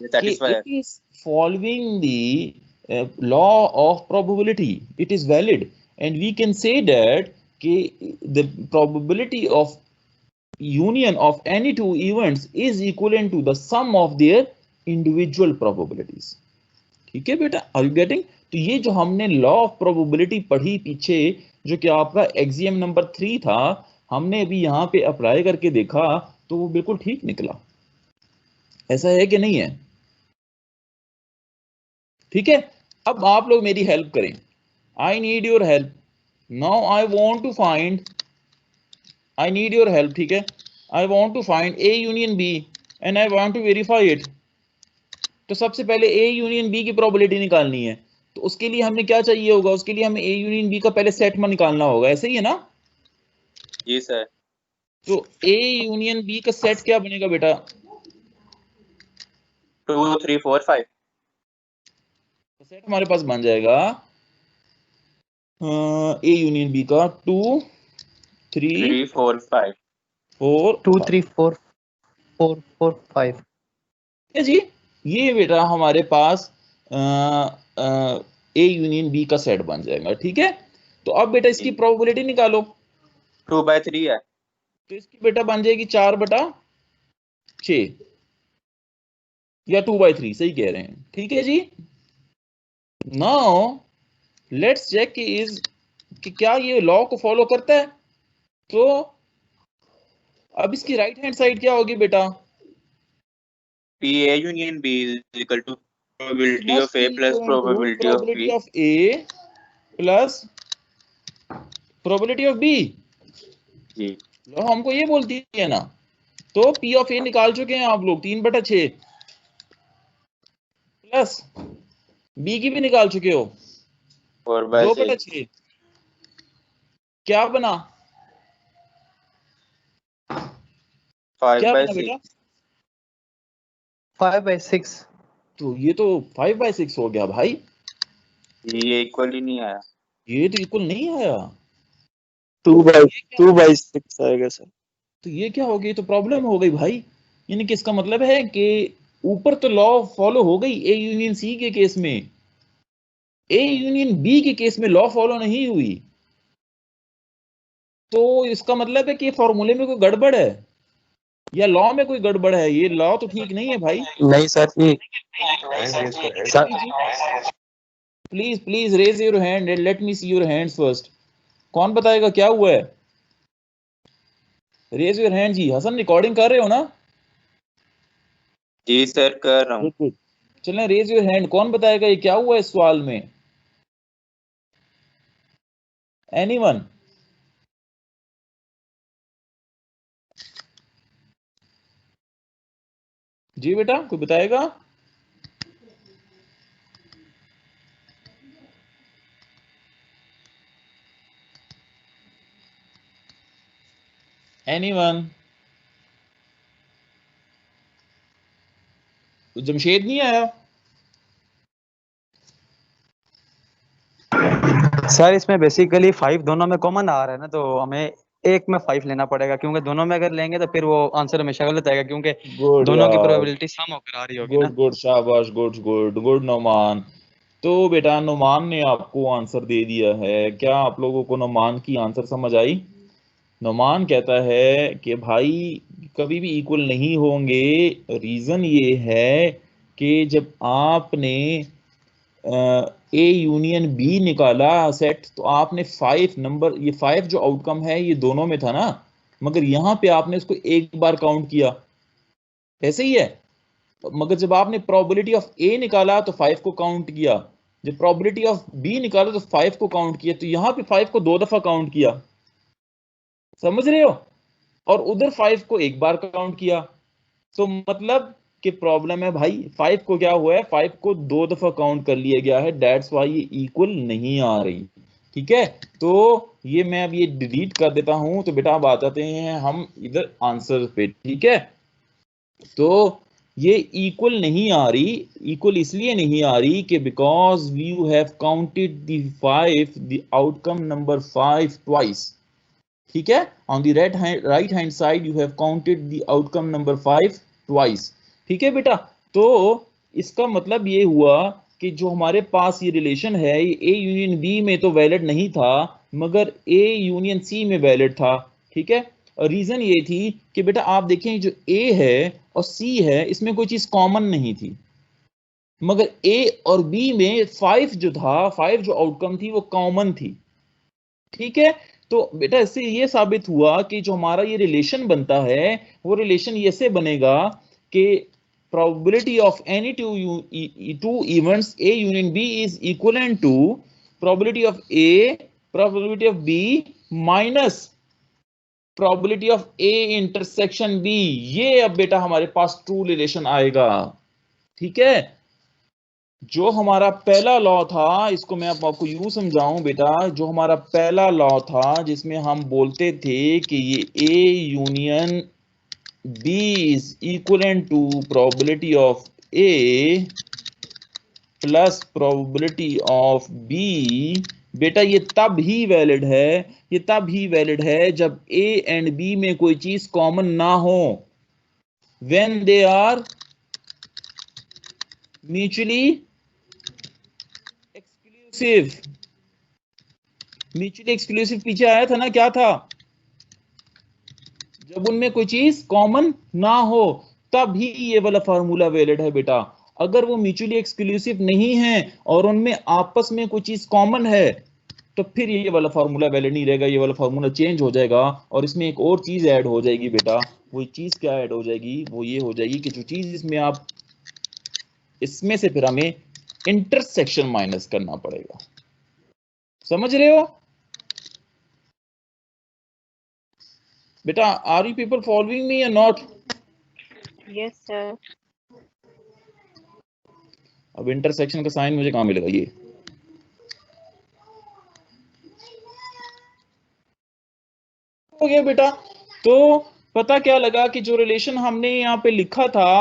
ये कि सेटिस्फाई है। It is following the law of probability, it is valid and we can say that कि the probability of union of any two events is equivalent to the sum of their individual probabilities। ठीक है बेटा, are you getting? तो ये जो हमने law of probability पढ़ी पीछे, जो कि आपका एक्सियम नंबर 3 था, हमने अभी यहाँ पे अप्लाई करके देखा तो वो बिल्कुल ठीक निकला। ऐसा है कि नहीं है? ठीक है, अब आप लोग मेरी हेल्प करें, I need your help now. I want to find, I need your help, ठीक है। I want to find A union B and I want to verify it। तो सबसे पहले A यूनियन B की प्रोबेबिलिटी निकालनी है, तो उसके लिए हमें क्या चाहिए होगा? उसके लिए हमें A यूनियन B का पहले सेट में निकालना होगा, ऐसे ही है ना? जी सर। तो A यूनियन B का सेट क्या बनेगा बेटा? 2 3 4 5। सेट हमारे पास बन जाएगा A यूनियन B का 2 3 4 5। 4 2 5। 3 4 4 4 5। है जी, ये बेटा हमारे पास A यूनियन B का सेट बन जाएगा। ठीक है, तो अब बेटा इसकी प्रोबेबिलिटी निकालो। 2/3 है, तो इसकी बेटा बन जाएगी 4/6 या 2/3, सही कह रहे हैं। ठीक है जी, नाउ लेट्स चेक कि क्या ये लॉ को फॉलो करता है। तो अब इसकी राइट हैंड साइड क्या होगी बेटा? P A union B is equal to probability of A plus probability of B। Of A plus probability of B। जी लॉ हमको ये बोलती है ना। तो P ऑफ A निकाल चुके हैं आप लोग, 3/6 प्लस B की भी निकाल चुके हो 4/6। 2/6। क्या बना? क्या बना 5/6। बेटा? 5/6। तो ये तो 5/6 हो गया भाई, ये इक्वल ही नहीं आया। ये तो इक्वल नहीं आया। 2/6 आएगा सर। तो ये क्या हो गई? तो प्रॉब्लम हो गई भाई। यानी कि इसका मतलब है कि ऊपर तो लॉ फॉलो हो गई A यूनियन C के केस में, A यूनियन B के केस में लॉ फॉलो नहीं हुई। तो इसका मतलब है कि फॉर्मूले में कोई गड़बड़ है या लॉ में कोई गड़बड़ है। ये लॉ तो ठीक नहीं है भाई। नहीं सर जी sir please please raise your hand and let me see your hands first. कौन बताएगा क्या हुआ है? रेज योर हैंड जी। हसन रिकॉर्डिंग कर रहे हो ना? जी सर कर रहा हूँ। गुड गुड, चलें रेज योर हैंड। कौन बताएगा ये क्या हुआ है इस सवाल में? एनीवन? जी बेटा, कोई बताएगा? एनीवन? जमशेद नहीं आया? सर इसमें बेसिकली 5 दोनों में कॉमन आ रहा है ना, तो हमें एक में 5 लेना पड़ेगा, क्योंकि दोनों में अगर लेंगे तो फिर वो आंसर हमेशा गलत आएगा, क्योंकि गुड दोनों की यार, प्रोबेबिलिटी सम होकर आ रही होगी ना। गुड गुड, शाबाश, गुड गुड गुड नोमान। तो बेटा नोमान ने आपको आंसर दे दिया है। क्या आप लोगों को नोमान की आंसर समझ आई? नोमान कहता है कि भाई कभी भी इक्वल नहीं होंगे। रीजन ये है कि जब आपने ए यूनियन बी निकाला सेट, तो आपने 5 नंबर, ये 5 जो आउटकम है ये दोनों में था ना, मगर यहां पे आपने इसको एक बार काउंट किया, ऐसे ही है। मगर जब आपने प्रोबेबिलिटी ऑफ ए निकाला तो 5 को काउंट किया, जब प्रोबेबिलिटी ऑफ बी निकाला तो 5 को काउंट किया। तो यहां पे 5 को 2 दफा काउंट किया, समझ रहे हो? और उधर 5 को एक बार काउंट किया। तो मतलब कि प्रॉब्लम है भाई, 5 को क्या हुआ है, 5 को 2 दफा काउंट कर लिया गया है, दैट्स वाई ये इक्वल नहीं आ रही। ठीक है, तो ये मैं अब ये डिलीट कर देता हूं। तो बेटा अब आ जाते हैं हम इधर आंसर पे। ठीक है, तो ये इक्वल नहीं आ रही। इक्वल इसलिए नहीं आ रही कि because you have counted the 5, the outcome number 5 twice. ठीक है, on the right hand side you have counted the outcome number 5 twice. ठीक है बेटा, तो इसका मतलब ये हुआ कि जो हमारे पास ये रिलेशन है ये ए यूनियन बी में तो वैलिड नहीं था मगर ए यूनियन सी में वैलिड था। ठीक है, और रीजन ये थी कि बेटा आप देखें जो ए है और सी है इसमें कोई चीज कॉमन नहीं थी, मगर ए और बी में 5 जो था, 5 जो आउटकम थी वो कॉमन थी। ठीक है, तो बेटा इससे ये साबित हुआ कि जो हमारा ये रिलेशन बनता है वो रिलेशन ऐसे बनेगा कि probability of any two events A union B is equivalent to probability of A, probability of B minus probability of A intersection B। ये अब बेटा हमारे पास ट्रू रिलेशन आएगा। ठीक है, जो हमारा पहला लॉ था इसको मैं अब आपको यूं समझाऊं बेटा, जो हमारा पहला लॉ था जिसमें हम बोलते थे कि ये A union B is equivalent to probability of A plus probability of B। बेटा ये तब ही वैलिड है, ये तब ही वैलिड है जब A and B में कोई चीज कॉमन ना हो, when they are mutually exclusive। Mutually exclusive पीछे आया था ना, क्या था, जब उनमें कोई चीज कॉमन ना हो तब ही ये वाला फार्मूला वैलिड है बेटा। अगर वो म्यूचुअली एक्सक्लूसिव नहीं है और उनमें आपस में कोई चीज कॉमन है तो फिर ये वाला फार्मूला वैलिड नहीं रहेगा, ये वाला फार्मूला चेंज हो जाएगा और इसमें एक और चीज ऐड हो जाएगी बेटा। वो चीज क्या ऐड हो जाएगी, वो ये हो जाएगी कि जो चीज इसमें आप इसमें से फिर हमें इंटरसेक्शन माइनस करना पड़ेगा। समझ रहे हो बेटा, are you people following me या नॉट? Yes sir. अब इंटरसेक्शन का साइन मुझे कहां मिलेगा, ये हो गया बेटा। तो पता क्या लगा कि जो रिलेशन हमने यहाँ पे लिखा था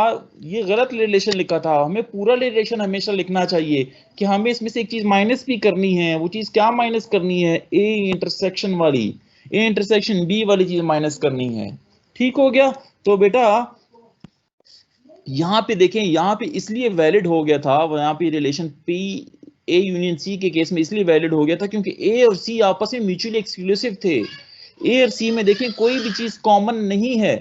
ये गलत रिलेशन लिखा था। हमें पूरा रिलेशन हमेशा लिखना चाहिए कि हमें इसमें से एक चीज माइनस भी करनी है। वो चीज क्या माइनस करनी है, ए इंटरसेक्शन वाली, ए इंटरसेक्शन बी वाली चीज माइनस करनी है। ठीक हो गया। तो बेटा यहाँ पे देखें, यहाँ पे इसलिए वैलिड हो गया था, यहाँ पे relation P A union C के केस में इसलिए वैलिड हो गया था क्योंकि ए और सी आपस में म्यूचुअली एक्सक्लूसिव थे। ए और सी में देखें कोई भी चीज कॉमन नहीं है।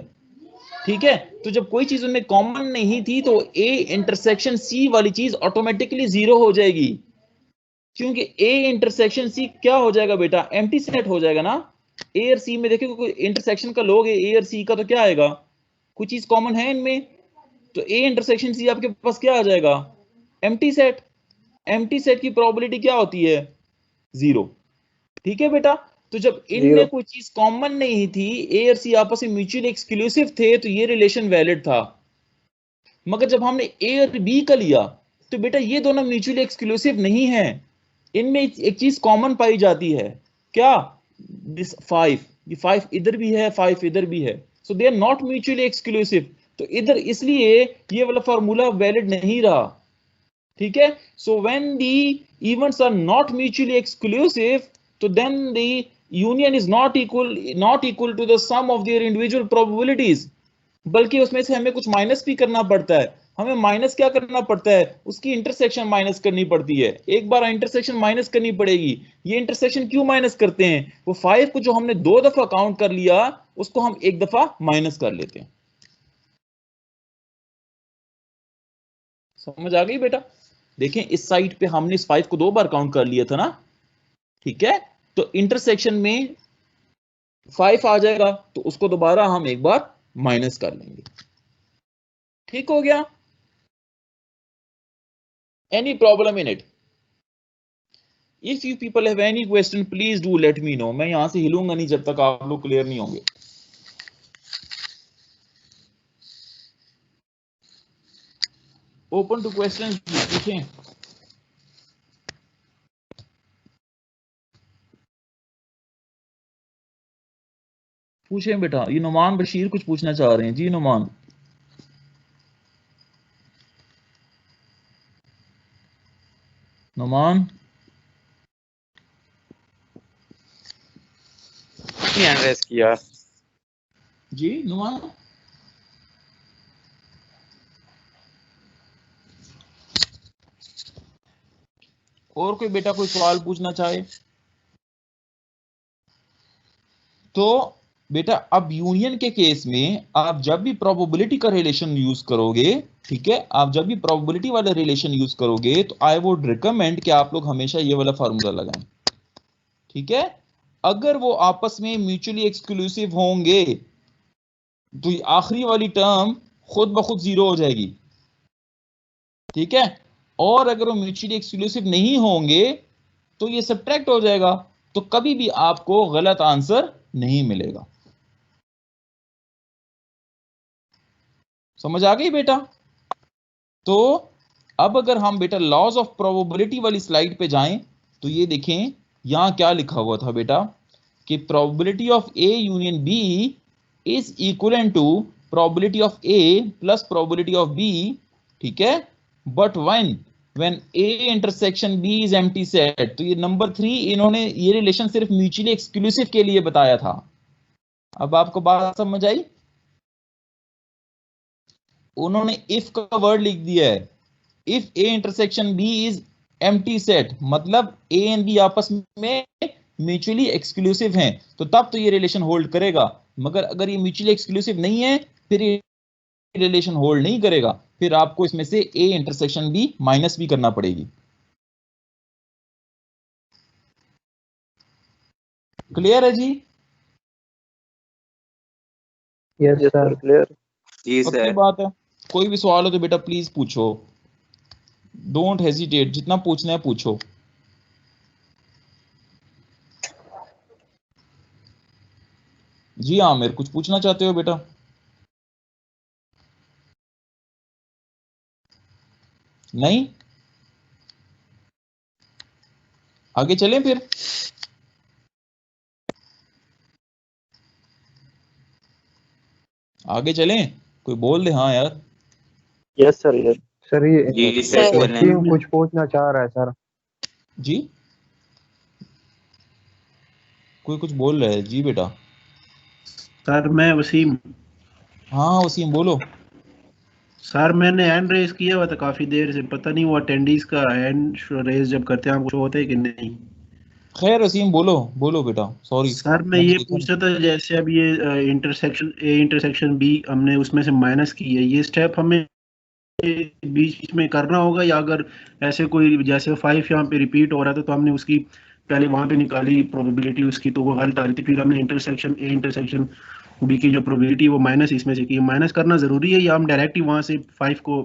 ठीक है, तो जब कोई चीज उनमें कॉमन नहीं थी तो ए इंटरसेक्शन सी वाली चीज ऑटोमेटिकली जीरो हो जाएगी, क्योंकि ए इंटरसेक्शन सी क्या हो जाएगा बेटा, एम्प्टी सेट हो जाएगा ना। ए और सी में देखिए कोई इंटरसेक्शन का लोग है ए और सी का, तो क्या आएगा, कोई चीज कॉमन है इनमें, तो ए इंटरसेक्शन सी आपके पास क्या आ जाएगा, एम्प्टी सेट। एम्प्टी सेट की प्रोबेबिलिटी क्या होती है, 0। ठीक है बेटा, तो जब इनमें कोई चीज कॉमन नहीं थी, ए और सी आपस में म्यूचुअली एक्सक्लूसिव थे, तो ये रिलेशन वैलिड था। मगर जब हमने ए और बी का लिया तो बेटा ये दोनों म्यूचुअली एक्सक्लूसिव नहीं है, इनमें एक चीज कॉमन पाई जाती है, क्या, दिस 5, ये 5 इधर भी है 5 इधर भी है, so they are not mutually exclusive. तो इधर इसलिए ये वाला फॉर्मूला वैलिड नहीं रहा। ठीक है, so when the events are not mutually exclusive तो then the union is not equal to the sum of their individual probabilities, बल्कि उसमें से हमें कुछ माइनस भी करना पड़ता है। हमें माइनस क्या करना पड़ता है, उसकी इंटरसेक्शन माइनस करनी पड़ती है। एक बार इंटरसेक्शन माइनस करनी पड़ेगी। ये इंटरसेक्शन क्यों माइनस करते हैं, वो 5 को जो हमने 2 दफा काउंट कर लिया उसको हम 1 दफा माइनस कर लेते हैं। समझ आ गई बेटा? देखें इस साइड पे हमने इस 5 को 2 बार काउंट कर लिया था ना। ठीक है, तो इंटरसेक्शन में 5 आ जाएगा तो उसको दोबारा हम 1 बार माइनस कर लेंगे। ठीक हो गया? Any problem in it? If you people have any question please do let me know. मैं यहां से हिलूंगा नहीं जब तक आप लोग क्लियर नहीं होंगे। ओपन टू क्वेश्चन, पूछें। पूछें बेटा। ये नुमान बशीर कुछ पूछना चाह रहे हैं। जी नुमान। नुमान नहीं हैंड रेस किया। जी नुमान, और कोई बेटा कोई सवाल पूछना चाहे तो बेटा, अब यूनियन के केस में आप जब भी प्रोबेबिलिटी का रिलेशन यूज करोगे, ठीक है, आप जब भी प्रोबेबिलिटी वाला रिलेशन यूज करोगे तो आई वुड रिकमेंड कि आप लोग हमेशा ये वाला फार्मूला लगाएं, ठीक है। अगर वो आपस में म्यूचुअली एक्सक्लूसिव होंगे तो ये आखिरी वाली टर्म खुद ब खुद जीरो हो जाएगी, ठीक है। और अगर वो म्यूचुअली एक्सक्लूसिव नहीं होंगे तो ये सब्ट्रैक्ट हो जाएगा, तो कभी भी आपको गलत आंसर नहीं मिलेगा। समझ आ गई बेटा? तो अब अगर हम बेटा लॉज ऑफ प्रोबेबिलिटी वाली स्लाइड पे जाएं तो ये देखें यहां क्या लिखा हुआ था बेटा कि probability of A union B is equal to probability of A plus probability of B, ठीक है। But when A intersection B is empty set, तो ये नंबर 3 इन्होंने ये रिलेशन सिर्फ म्यूचुअली एक्सक्लूसिव के लिए बताया था। अब आपको बात समझ आई? उन्होंने इफ का वर्ड लिख दिया है, if A intersection B is empty set, मतलब ए एंड बी आपस में म्यूचुअली एक्सक्लूसिव हैं, तो तब तो ये रिलेशन होल्ड करेगा। मगर अगर ये म्यूचुअली एक्सक्लूसिव नहीं है फिर ये रिलेशन होल्ड नहीं करेगा, फिर आपको इसमें से ए इंटरसेक्शन बी माइनस भी करना पड़ेगी। क्लियर है जी? Yes sir, clear. जी पक्की सर। बात है। कोई भी सवाल हो तो बेटा प्लीज पूछो, डोंट हेजिटेट, जितना पूछना है पूछो। जी आमिर, कुछ पूछना चाहते हो बेटा? नहीं? आगे चलें फिर? आगे चलें? कोई बोल दे हाँ यार। Yes sir, yes. सर ये जी सर बोलें। वसीम कुछ पूछना चाह रहा है सर। जी कोई कुछ बोल रहा है जी बेटा। सर मैं वसीम। हाँ वसीम बोलो। सर मैंने हैंड रेज किया हुआ था काफी देर से, पता नहीं वो अटेंडीज का हैंड रेज जब करते हैं आपको होता है कि नहीं। खैर वसीम बोलो, बोलो बेटा, सॉरी। सर मैं ये पूछ रहा था, जैसे अब ये इंटरसेक्शन ए इंटरसेक्शन बी हमने उसमें से माइनस की है, ये स्टेप हमें बीच बीच में करना होगा, या अगर ऐसे कोई जैसे 5 यहाँ पे रिपीट हो रहा था तो हमने उसकी पहले वहां पे निकाली प्रोबेबिलिटी उसकी, तो वो गलत आ रही थी, फिर हमने इंटरसेक्शन ए इंटरसेक्शन बी की जो प्रोबेबिलिटी वो माइनस इसमें से की। माइनस करना जरूरी है या हम डायरेक्ट ही वहां से 5 को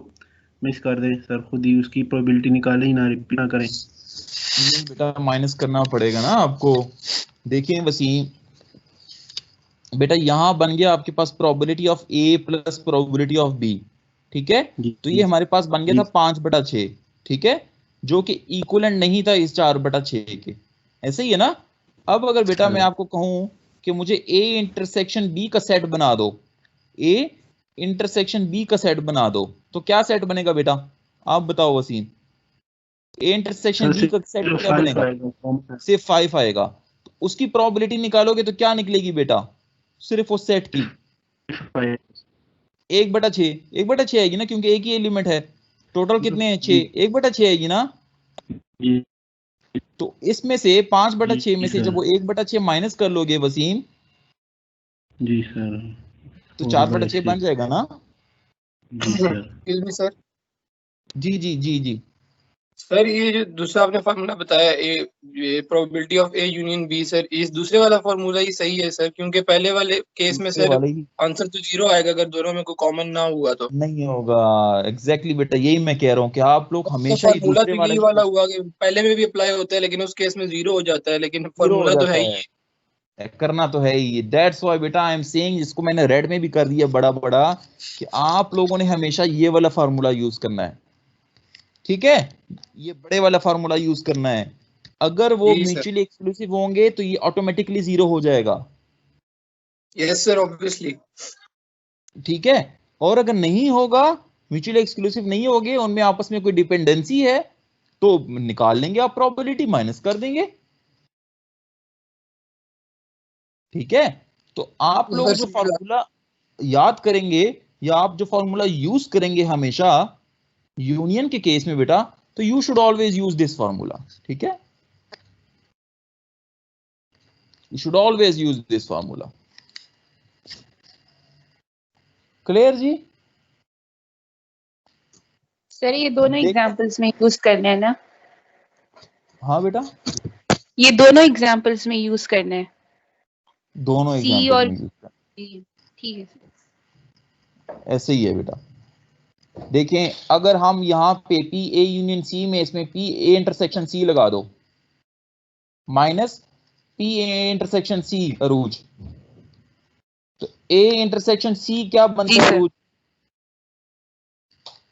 मिस कर दें सर, खुद ही उसकी प्रोबेबिलिटी निकालें ही ना, रिपीट ना करें? नहीं बेटा माइनस करना पड़ेगा ना आपको। देखिए वसीम बेटा, यहां बन गया आपके पास probability of A plus probability of B, ठीक है। तो ये हमारे पास बन गया था 5/6, ठीक है, जो कि इक्विवेलेंट नहीं था इस 4/6 के, ऐसे ही है ना। अब अगर बेटा मैं आपको कहूं कि मुझे ए इंटरसेक्शन बी का सेट बना दो, ए इंटरसेक्शन बी का सेट बना दो, तो क्या सेट बनेगा बेटा आप बताओ वसीम? ए इंटरसेक्शन बी का सेट क्या बनेगा? सिर्फ 5 आएगा। तो उसकी प्रोबेबिलिटी निकालोगे तो क्या निकलेगी बेटा? सिर्फ उस सेट की 1/6, 1/6 आएगी ना, क्योंकि एक ही एलिमेंट है। टोटल कितने हैं? 6, 1/6 आएगी ना। तो इसमें से 5/6 में से जब वो 1/6 माइनस कर लोगे वसीम, जी सर, तो 4/6 बन जाएगा ना। सर जी जी जी जी सर, ये जो दूसरा आपने फार्मूला बताया ये probability of A union B, sir इस दूसरे वाला फार्मूला ही सही है सर? क्योंकि पहले वाले केस में सर आंसर तो 0 आएगा अगर दोनों में कोई कॉमन ना हुआ तो। नहीं होगा। एग्जैक्टली बेटा, यही मैं कह रहा हूँ कि आप लोग हमेशा ही फार्मूला दूसरे तो यही वाला हुआ कि पहले में भी अप्लाई होता है लेकिन उस केस में 0 हो जाता है, लेकिन फार्मूला तो है ही, करना तो है ही। दैट्स व्हाई बेटा आई एम सेइंग, इसको मैंने रेड में भी कर दिया बड़ा बड़ा, कि आप लोगों ने हमेशा ये वाला फार्मूला यूज करना है, ठीक है, ये बड़े वाला फार्मूला यूज करना है। अगर वो म्यूचुअली एक्सक्लूसिव होंगे तो ये ऑटोमेटिकली 0 हो जाएगा। यस सर, ऑब्वियसली, ठीक है। और अगर नहीं होगा, म्यूचुअली एक्सक्लूसिव नहीं होंगे, उनमें आपस में कोई डिपेंडेंसी है, तो निकाल लेंगे आप प्रोबेबिलिटी, माइनस कर देंगे। ठीक है, तो आप लोग जो फॉर्मूला याद करेंगे या आप जो फॉर्मूला यूज करेंगे हमेशा यूनियन के केस में बेटा, तो you should always use this formula, ठीक है, you should always use this formula. Clear जी? सर ये दोनों एग्जांपल्स में यूज करना है ना? हाँ बेटा, ये दोनों एग्जांपल्स में यूज करना है, दोनों सी एग्जांपल और में यूज करना, ठीक है सर। ऐसे ही है बेटा। देखें अगर हम यहाँ पे पी ए यूनियन सी में इसमें पी ए इंटरसेक्शन सी लगा दो minus P A intersection C अरूज, तो ए इंटरसेक्शन सी क्या बनता है अरूज?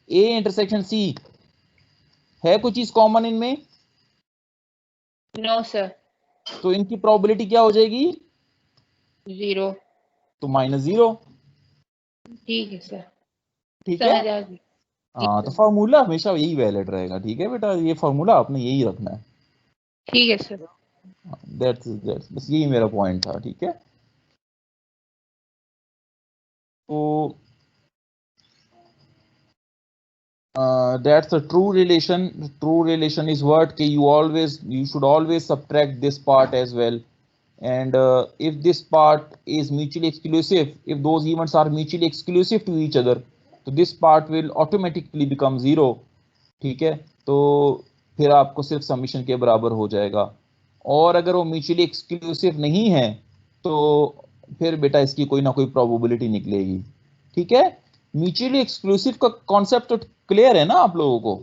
ए इंटरसेक्शन सी है कोई चीज कॉमन इनमें? No sir. तो इनकी प्रोबेबिलिटी क्या हो जाएगी? 0। तो -0। ठीक है सर, ठीक है, समझ आ गई। हाँ, तो फार्मूला हमेशा यही वैलिड रहेगा, ठीक है बेटा, ये फार्मूला आपने यही रखना है। ठीक है सर। दैट्स बस यही मेरा पॉइंट था, ठीक है। तो that's a true relation. True relation is what you should always subtract this part as well, and if this part is mutually exclusive, if those events are mutually exclusive to each other, तो this part will automatically become 0, ठीक है, तो फिर आपको सिर्फ summation के बराबर हो जाएगा। और अगर वो म्यूचुअली एक्सक्लूसिव नहीं है तो फिर बेटा इसकी कोई ना कोई प्रोबेबिलिटी निकलेगी, ठीक है। म्यूचुअली एक्सक्लूसिव का कॉन्सेप्ट तो क्लियर है ना आप लोगों को?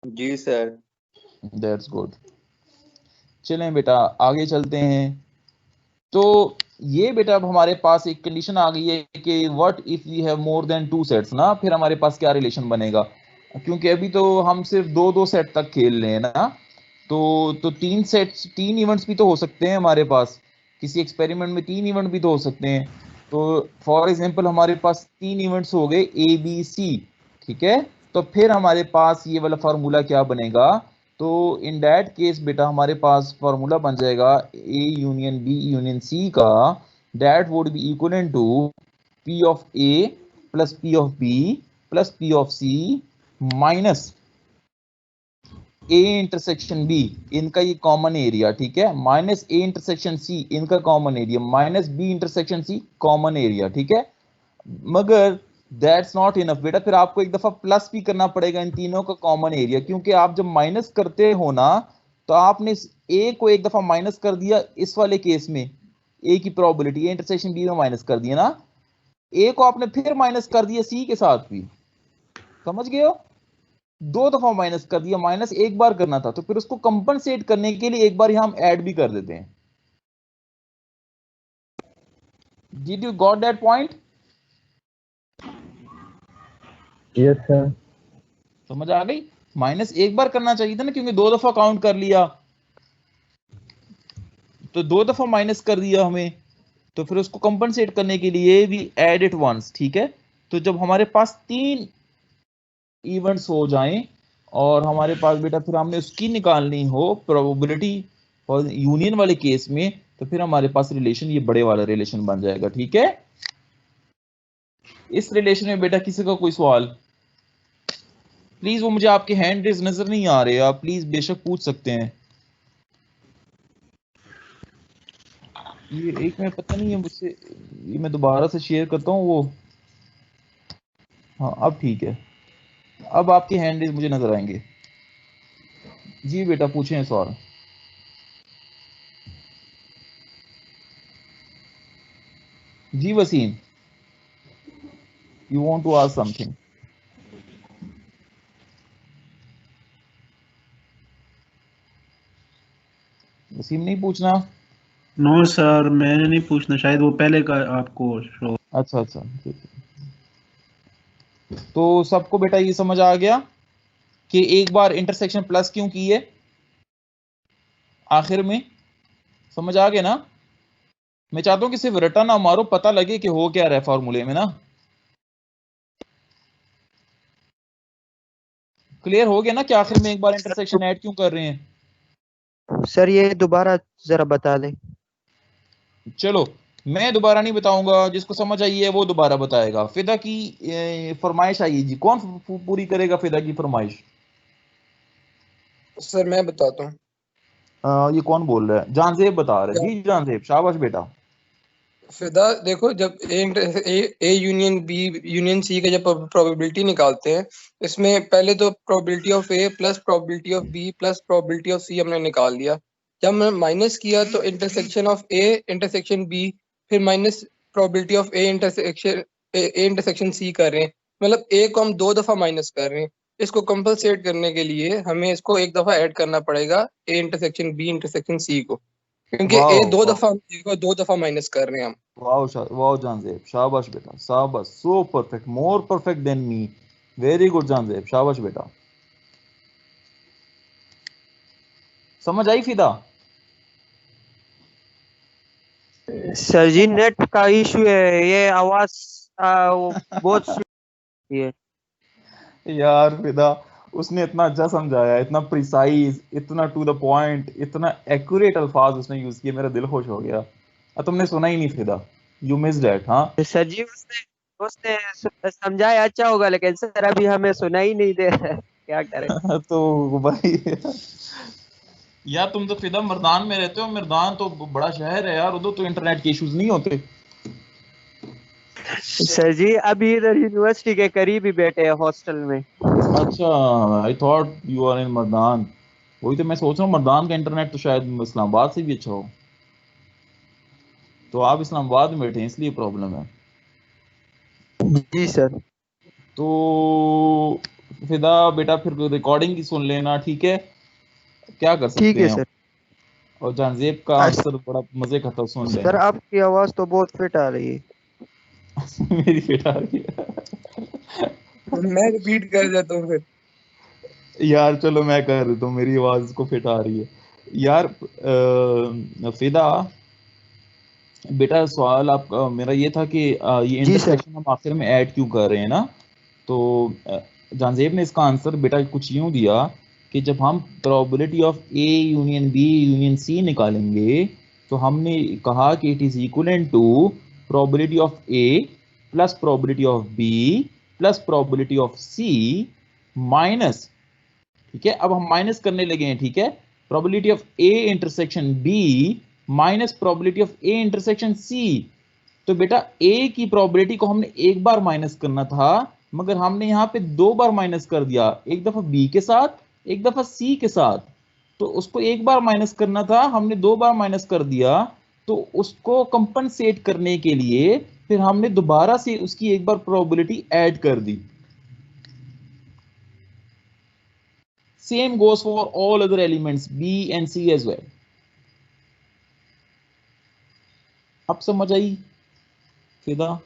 जी सर। That's good. चलें बेटा आगे चलते हैं। तो ये बेटा अब हमारे पास एक कंडीशन आ गई है कि what if we have more than 2 sets ना, फिर हमारे पास क्या रिलेशन बनेगा, क्योंकि अभी तो हम सिर्फ 2-2 सेट तक खेल रहे हैं ना, तो 3 सेट्स 3 इवेंट्स भी तो हो सकते हैं हमारे पास, किसी एक्सपेरिमेंट में 3 इवेंट भी तो हो सकते हैं। तो फॉर एग्जांपल हमारे पास 3 इवेंट्स हो गए ए बी सी, ठीक है, तो फिर हमारे पास ये वाला फार्मूला क्या बनेगा, तो इन दैट केस बेटा हमारे पास फार्मूला बन जाएगा A union B union C का, that would be equal to P of A plus P of B plus P of C minus A intersection B, इनका ये कॉमन एरिया, ठीक है, minus A intersection C इनका common area minus B intersection C common area, ठीक है। मगर that's not enough बेटा, फिर आपको एक दफा प्लस भी करना पड़ेगा इन तीनों का कॉमन एरिया, क्योंकि आप जब माइनस करते हो ना तो आपने ए को एक दफा माइनस कर दिया, इस वाले केस में ए की प्रोबेबिलिटी ए इंटरसेक्शन बी में माइनस कर दिया ना, ए को आपने फिर माइनस कर दिया सी के साथ भी, समझ गए हो, 2 दफा माइनस कर दिया, माइनस एक बार करना था, तो फिर उसको कंपनसेट करने के लिए एक बार यहां हम ऐड भी कर देते हैं। Did you got that point? Yes sir. समझ आ गई? माइनस एक बार करना चाहिए था ना, क्योंकि 2 दफा काउंट कर लिया, तो 2 दफा माइनस कर दिया हमें, तो फिर उसको कंपनसेट करने के लिए भी ऐड इट वंस, ठीक है। तो जब हमारे पास 3 इवेंट्स हो जाएं और हमारे पास बेटा फिर हमने उसकी निकालनी हो प्रोबेबिलिटी और यूनियन वाले केस में, तो फिर हमारे पास रिलेशन ये बड़े वाला रिलेशन बन जाएगा, ठीक है। इस रिलेशन में बेटा किसी का कोई सवाल? प्लीज, वो मुझे आपके हैंड रेज नजर नहीं आ रहे, आप प्लीज बेशक पूछ सकते हैं। ये एक में पता नहीं है मुझसे, ये मैं दोबारा से शेयर करता हूँ वो, हाँ अब ठीक है, अब आपके हैंड रेज मुझे नजर आएंगे। जी बेटा पूछें सवाल। जी Wasim, you want to ask something? Wasim नहीं पूछना? नो सर, मैंने नहीं पूछना, शायद वो पहले का आपको शो। अच्छा अच्छा, ठीक है। तो सबको बेटा ये समझ आ गया कि एक बार इंटरसेक्शन प्लस क्यों की है आखिर में, समझ आ गया ना? मैं चाहता हूं कि सिर्फ रटा ना मारो, पता लगे कि हो क्या रहा है फॉर्मूले में ना। क्लियर हो गया ना कि आखिर में एक बार इंटरसेक्शन ऐड क्यों कर रहे हैं? सर ये दोबारा जरा बता दें। चलो मैं दोबारा नहीं बताऊंगा, जिसको समझ आई है वो दोबारा बताएगा। फिदा की फरमाइश आई जी, कौन पूरी करेगा फिदा की फरमाइश? सर मैं बताता हूँ। ये कौन बोल रहा है? जानजेब बता रहा है जी, जानजेब शाबाश बेटा। फिदा देखो, जब A union B union C का जब प्रोबेबिलिटी निकालते हैं, इसमें पहले तो probability of A plus probability of B plus probability of C हमने निकाल लिया। जब हमने माइनस किया तो intersection of A intersection B, फिर minus probability of A intersection C कर रहे हैं। मतलब ए को हम 2 दफा माइनस कर रहे हैं। इसको कंपलसेट करने के लिए हमें इसको 1 दफा ऐड करना पड़ेगा A intersection B intersection C को, क्योंकि ए 2 दफा 2 दफा माइनस कर रहे हैं हम। वाओ जानजेब शाबाश बेटा, शाबाश, so perfect, more perfect than me, very good Janzeb, शाबाश बेटा। समझ आई फिदा? सर जी नेट का इशू है, ये आवाज बहुत है यार फिदा, उसने इतना अच्छा समझाया, इतना प्रिसाइज, इतना टू द पॉइंट, इतना एक्यूरेट अल्फाज उसने यूज किए, मेरा दिल खुश हो गया। तुमने सुना ही नहीं फिदा, यू मिस दैट। हाँ सर जी, उसने समझाया अच्छा होगा, लेकिन सर अभी हमें सुना ही नहीं दे रहा है, क्या करें। तो भाई यार तुम तो फिदा मर्दान में रहते हो, मर्दान तो बड़ा शहर है यार, उधर तो इंटरनेट के इश्यूज नहीं होते। सर जी अभी इधर यूनिवर्सिटी के करीब ही बैठे हैं हॉस्टल में। अच्छा, I thought you are in Mardan. वही तो मैं सोच रहा हूँ, मर्दान का इंटरनेट तो शायद इस्लामाबाद से भी अच्छा हो। तो आप इस्लामाबाद में बैठे हैं इसलिए प्रॉब्लम है। जी सर। तो फिदा बेटा फिर रिकॉर्डिंग की सुन लेना, ठीक है? क्या कर सकते हैं सर। और जानजेब का आंसर बड़ा मजे का था, सुन लेना। सर आपकी आवाज तो बहुत फिट आ रही है। मेरी फिट आ रही है मैं रिपीट कर देता हूँ फिर। यार चलो मैं कर देता हूँ, मेरी आवाज को फिट आ रही है यार। फिदा बेटा सवाल आपका मेरा ये था कि ये इंटरसेक्शन हम आखिर में ऐड क्यों कर रहे हैं ना? तो जानजेब ने इसका आंसर बेटा कुछ यूं दिया कि जब हम probability of A union B union C निकालेंगे तो हमने कहा कि it is equivalent to probability of A plus probability of B plus probability of C minus, ठीक है? अब हम माइनस करने लगे हैं, ठीक है? Probability of A intersection B minus probability of A intersection C. तो बेटा ए की प्रोबेबिलिटी को हमने एक बार माइनस करना था, मगर हमने यहाँ पे 2 बार माइनस कर दिया, एक दफा बी के साथ एक दफा सी के साथ। तो उसको एक बार माइनस करना था, हमने 2 बार माइनस कर दिया। तो उसको कंपनसेट करने के लिए फिर हमने दोबारा से उसकी एक बार प्रोबेबिलिटी ऐड कर दी। Same goes for all other elements B and C as well. अब समझ आई Fida?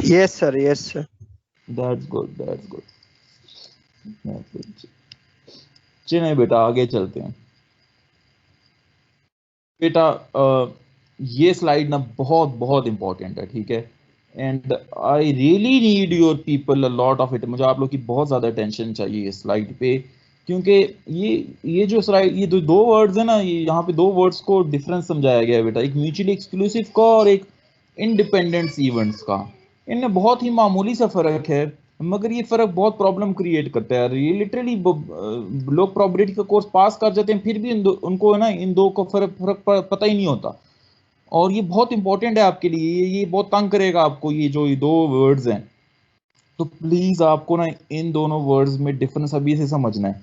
Yes sir, yes sir. That's good, that's good. चलिए बेटा आगे चलते हैं। बेटा ये स्लाइड ना बहुत बहुत इंपॉर्टेंट है, ठीक है? And I really need your people a lot of it. मुझे आप लोग की बहुत ज्यादा अटेंशन चाहिए इस स्लाइड पे, क्योंकि ये जो स्लाइड, ये दो वर्ड्स है ना, ये यहाँ पे 2 वर्ड्स को डिफरेंस समझाया गया है बेटा, एक म्यूचुअली एक्सक्लूसिव का और एक इंडिपेंडेंस इवेंट्स का। इनमें बहुत ही मामूली सा फर्क है, मगर ये फर्क बहुत प्रॉब्लम क्रिएट करता है। ये लिटरली लोग प्रोबेबिलिटी का कोर्स पास कर जाते हैं, फिर भी उनको ना इन दो का फर्क पता ही नहीं होता। और ये बहुत इंपॉर्टेंट है आपके लिए, ये बहुत तंग करेगा आपको, ये जो ये 2 वर्ड्स हैं। तो प्लीज आपको ना इन दोनों वर्ड्स में डिफरेंस अभी से समझना है,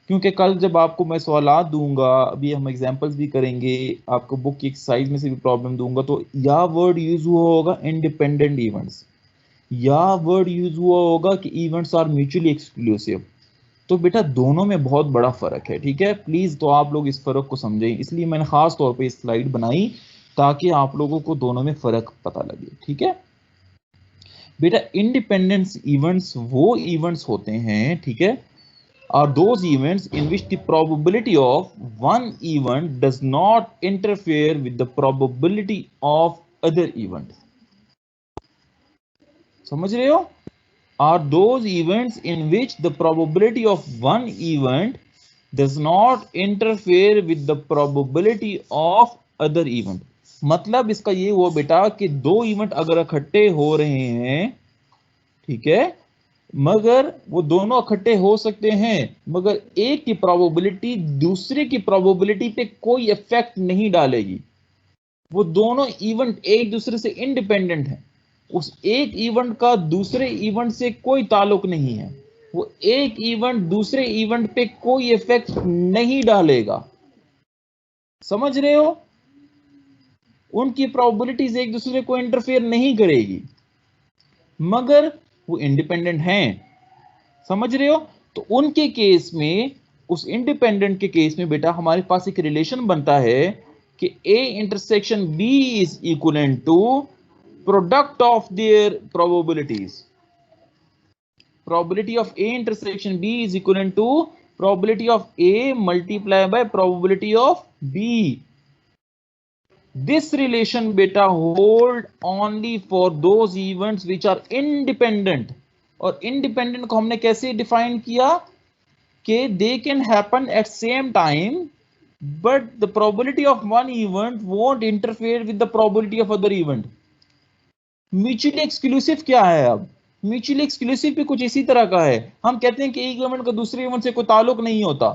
क्योंकि कल जब आपको मैं सवालात दूंगा, अभी हम एग्जांपल्स भी करेंगे, आपको बुक की एक्सरसाइज में से भी प्रॉब्लम दूंगा, तो या वर्ड यूज हुआ होगा इंडिपेंडेंट इवेंट्स, या वर्ड यूज हुआ होगा कि इवेंट्स आर म्यूचुअली एक्सक्लूसिव। तो बेटा दोनों में बहुत बड़ा फर्क है, ठीक है? प्लीज तो आप लोग इस फर्क को समझें, इसलिए मैंने खास तौर पे इस स्लाइड बनाई ताकि आप लोगों को दोनों में फर्क पता लगे, ठीक है बेटा? इंडिपेंडेंस इवेंट्स वो इवेंट्स होते हैं, ठीक है, are those events in which the probability of one event does not interfere with the probability of other event. समझ रहे हो? Are those events in which the probability of one event does not interfere with the probability of other event। मतलब इसका ये हुआ बेटा कि दो इवेंट अगर इकट्ठे हो रहे हैं, ठीक है, मगर वो दोनों इकट्ठे हो सकते हैं, मगर एक की प्रोबेबिलिटी दूसरे की प्रोबेबिलिटी पे कोई इफेक्ट नहीं डालेगी। वो दोनों इवेंट एक दूसरे से इंडिपेंडेंट हैं। उस एक इवेंट का दूसरे इवेंट से कोई ताल्लुक नहीं है। वो एक इवेंट दूसरे इवेंट पे कोई इफेक्ट नहीं डालेगा। समझ रहे हो? उनकी प्रोबेबिलिटीज एक दूसरे को इंटरफेयर नहीं करेगी, मगर वो इंडिपेंडेंट हैं। समझ रहे हो? तो उनके केस में, उस इंडिपेंडेंट के केस में बेटा हमारे पास एक रिलेशन बनता है कि A intersection B is equivalent to product of their probabilities. Probability of A intersection B is equivalent to probability of A multiply by probability of B। This relation बेटा hold only for those events which are independent. और independent को हमने कैसे define किया कि they can happen at same time but the probability of one event won't interfere with the probability of other event। Mutually exclusive क्या है? अब mutually exclusive भी कुछ इसी तरह का है। हम कहते हैं कि एक इवेंट का दूसरे इवेंट से कोई ताल्लुक नहीं होता,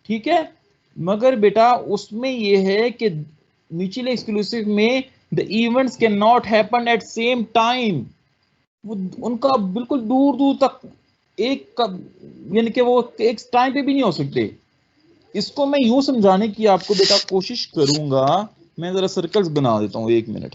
ठीक है, मगर बेटा उसमें यह है कि म्यूचुअली एक्सक्लूसिव में the events can not happen at same time. वो उनका बिल्कुल दूर दूर तक एक यानी कि वो एक टाइम पे भी नहीं हो सकते। इसको मैं यूं समझाने की आपको बेटा कोशिश करूंगा। मैं जरा सर्कल्स बना देता हूं, 1 मिनट।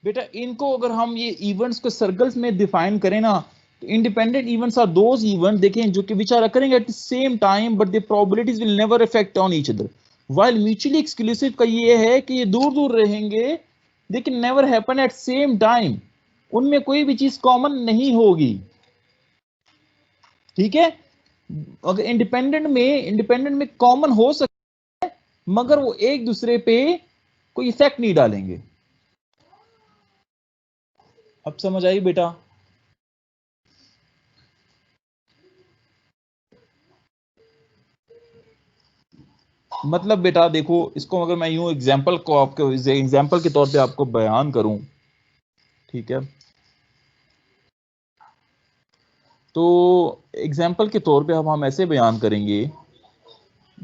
बेटा इनको अगर हम ये इवेंट्स को सर्कल्स में डिफाइन करें ना, तो independent events are those event, देखें, जो कि which are occurring at the same time but the probabilities will never affect on each other. While mutually exclusive का ये है कि ये दूर दूर रहेंगे, they can never happen at same time. उनमें कोई भी चीज कॉमन नहीं होगी, ठीक है। अगर इंडिपेंडेंट में कॉमन हो सकता है, मगर वो एक दूसरे पे कोई इफेक्ट नहीं डालेंगे। अब समझ आई बेटा? मतलब बेटा देखो, इसको अगर मैं यूं एग्जांपल को आपको एग्जांपल के तौर पे आपको बयान करूं, ठीक है, तो एग्जांपल के तौर पे हम ऐसे बयान करेंगे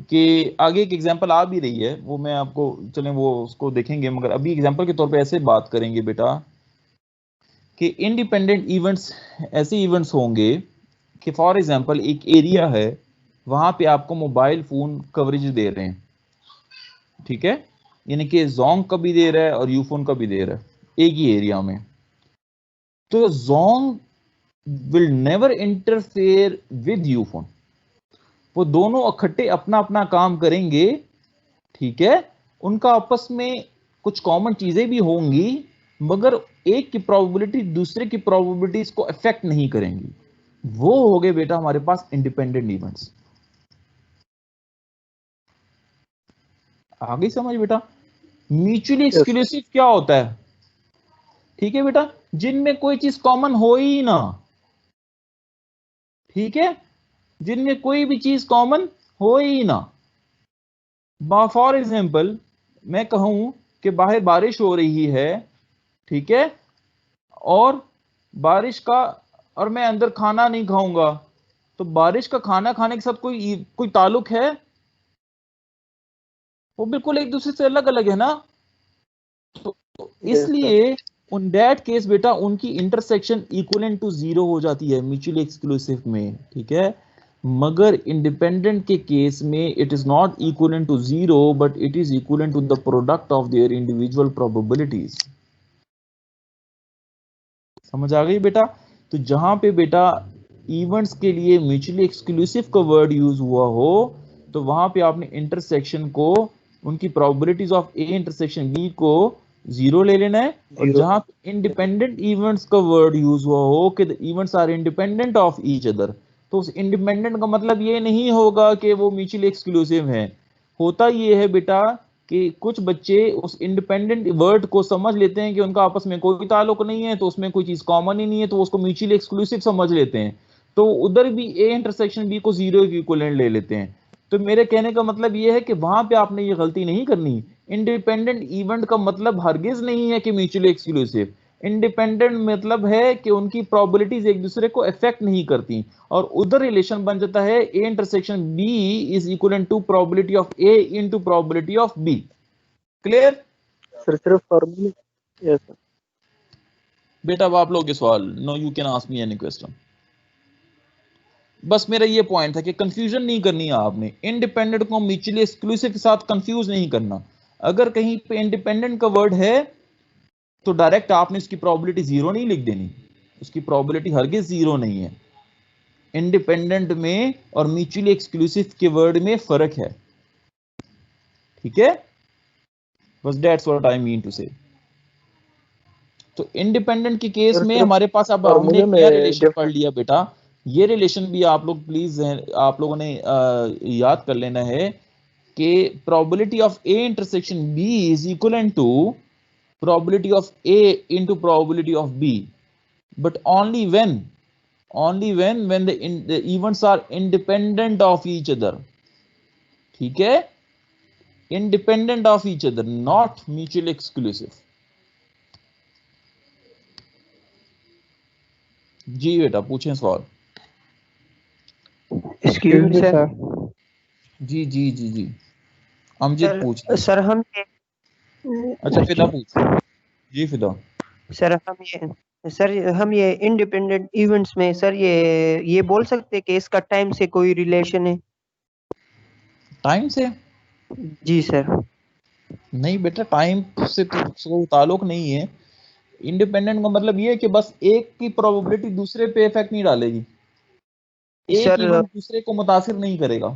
कि आगे एक एग्जांपल आ भी रही है, वो मैं आपको, चलें वो उसको देखेंगे, मगर अभी एग्जांपल के तौर पे ऐसे बात करेंगे बेटा कि इंडिपेंडेंट इवेंट्स ऐसे इवेंट्स होंगे कि फॉर एग्जांपल एक एरिया है, वहां पे आपको मोबाइल फोन कवरेज दे रहे हैं, ठीक है, यानी कि जोंग का भी दे रहा है और यूफोन का भी दे रहा है एक ही एरिया में। तो Jong will never interfere with Ufone. वो दोनों इकट्ठे अपना अपना काम करेंगे, ठीक है, उनका आपस में कुछ कॉमन चीजें भी होंगी, मगर एक की प्रोबेबिलिटी दूसरे की प्रोबेबिलिटीज को अफेक्ट नहीं करेंगी। वो हो गए बेटा हमारे पास इंडिपेंडेंट इवेंट्स। आगे समझ बेटा? म्यूचुअली एक्सक्लूसिव क्या होता है? ठीक है बेटा, जिनमें कोई चीज कॉमन हो ही ना, ठीक है, जिनमें कोई भी चीज कॉमन हो ही ना। फॉर एग्जाम्पल मैं कहूं कि बाहर बारिश हो रही है, ठीक है, और बारिश का, और मैं अंदर खाना नहीं खाऊंगा, तो बारिश का खाना खाने के साथ कोई ताल्लुक है? वो बिल्कुल एक दूसरे से अलग अलग है ना। तो इसलिए उन दैट केस बेटा उनकी इंटरसेक्शन इक्विवेलेंट टू 0 हो जाती है म्यूचुअली एक्सक्लूसिव में, ठीक है, मगर इंडिपेंडेंट के केस में it is not equivalent to 0 but it is equivalent to the product of their individual probabilities. समझ आ गई बेटा? तो जहां पे बेटा इवेंट्स के लिए म्यूचुअली एक्सक्लूसिव का वर्ड यूज हुआ हो तो वहां पे आपने इंटरसेक्शन को, उनकी probabilities of A intersection B को 0 ले लेना है, और जहां इंडिपेंडेंट इवेंट्स का वर्ड यूज हुआ हो कि the events are independent of each other, तो उस इंडिपेंडेंट का मतलब ये नहीं होगा कि वो म्यूचुअली एक्सक्लूसिव है। होता ये है बेटा कि कुछ बच्चे उस इंडिपेंडेंट वर्ड को समझ लेते हैं कि उनका आपस में कोई ताल्लुक नहीं है, तो उसमें कोई चीज कॉमन ही नहीं है, तो उसको म्यूचुअली एक्सक्लूसिव समझ लेते हैं, तो उधर भी ए इंटरसेक्शन बी को 0 के इक्विवेलेंट ले लेते हैं। तो मेरे कहने का मतलब ये है कि वहां पे आपने ये गलती नहीं करनी। इंडिपेंडेंट इवेंट का मतलब हरगिज नहीं है कि म्यूचुअली एक्सक्लूसिव। इंडिपेंडेंट मतलब है कि उनकी प्रोबेबिलिटीज एक दूसरे को अफेक्ट नहीं करती, और उधर रिलेशन बन जाता है A intersection B is equal to probability of A into probability of B. Clear sir? सिर्फ फॉर्मूले? Yes sir. बेटा अब आप लोग के सवाल, no you can ask me any question. बस मेरा ये पॉइंट था कि कंफ्यूजन नहीं करनी है आपने, इंडिपेंडेंट को म्यूचुअली एक्सक्लूसिव के साथ कंफ्यूज नहीं करना। अगर कहीं पे इंडिपेंडेंट का वर्ड है तो डायरेक्ट आपने उसकी प्रोबेबिलिटी 0 नहीं लिख देनी, उसकी प्रोबेबिलिटी हरगिज 0 नहीं है। इंडिपेंडेंट में और म्यूचुअली एक्सक्लूसिव के वर्ड में फर्क है, ठीक है? बस that's what I mean to say. तो इंडिपेंडेंट के केस में हमारे पास अब हमने क्या रिलेशन पढ़ लिया बेटा, ये रिलेशन भी आप लोग प्लीज आप लोगों ने याद कर लेना है कि probability of A intersection B is equal to probability of A into probability of B, but only when the events are independent of each other, ठीक है? Independent of each other, not mutually exclusive। जी बेटा पूछें सवाल। Excuse me sir. जी जी जी जी अमजद पूछ। सर हम अच्छा फिदा पूछ। जी फिदा। सर हम ये इंडिपेंडेंट इवेंट्स में सर ये बोल सकते हैं कि इसका टाइम से कोई रिलेशन है? टाइम से? जी सर। नहीं बेटा, टाइम से तो कोई ताल्लुक नहीं है। इंडिपेंडेंट का मतलब ये है कि बस एक की प्रोबेबिलिटी दूसरे पे इफेक्ट नहीं डालेगी, एक इवेंट दूसरे को मुतासिर नहीं करेगा।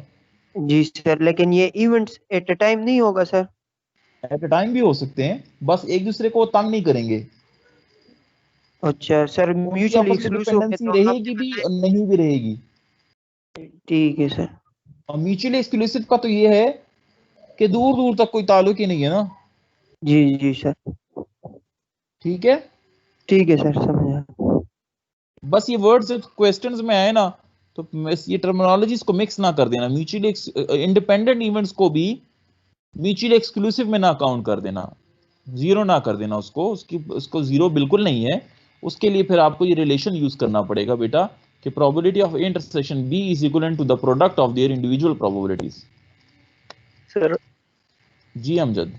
जी सर, लेकिन ये इवेंट्स एट अ टाइम नहीं होगा सर? एट अ टाइम भी हो सकते हैं, बस एक दूसरे को तंग नहीं करेंगे। अच्छा सर, म्यूचुअली एक्सक्लूसिव रहेगी भी और नहीं भी रहेगी। ठीक है सर। और म्यूचुअली एक्सक्लूसिव का तो ये है कि दूर दूर तक कोई ताल्लुक ही नहीं है ना। जी जी सर। ठीक है, ठीक है सर, समझा। बस ये वर्ड्स क्वेश्चंस में आए ना तो ये टर्मिनोलॉजीज को मिक्स ना कर देना। म्यूचुअली इंडिपेंडेंट इवेंट्स को भी म्यूचुअली एक्सक्लूसिव में ना काउंट कर देना, 0 ना कर देना उसको, उसको 0 बिल्कुल नहीं है। उसके लिए फिर आपको ये रिलेशन यूज करना पड़ेगा बेटा कि probability of A intersection B is equal to the product of their individual probabilities. Sir ji Amjad.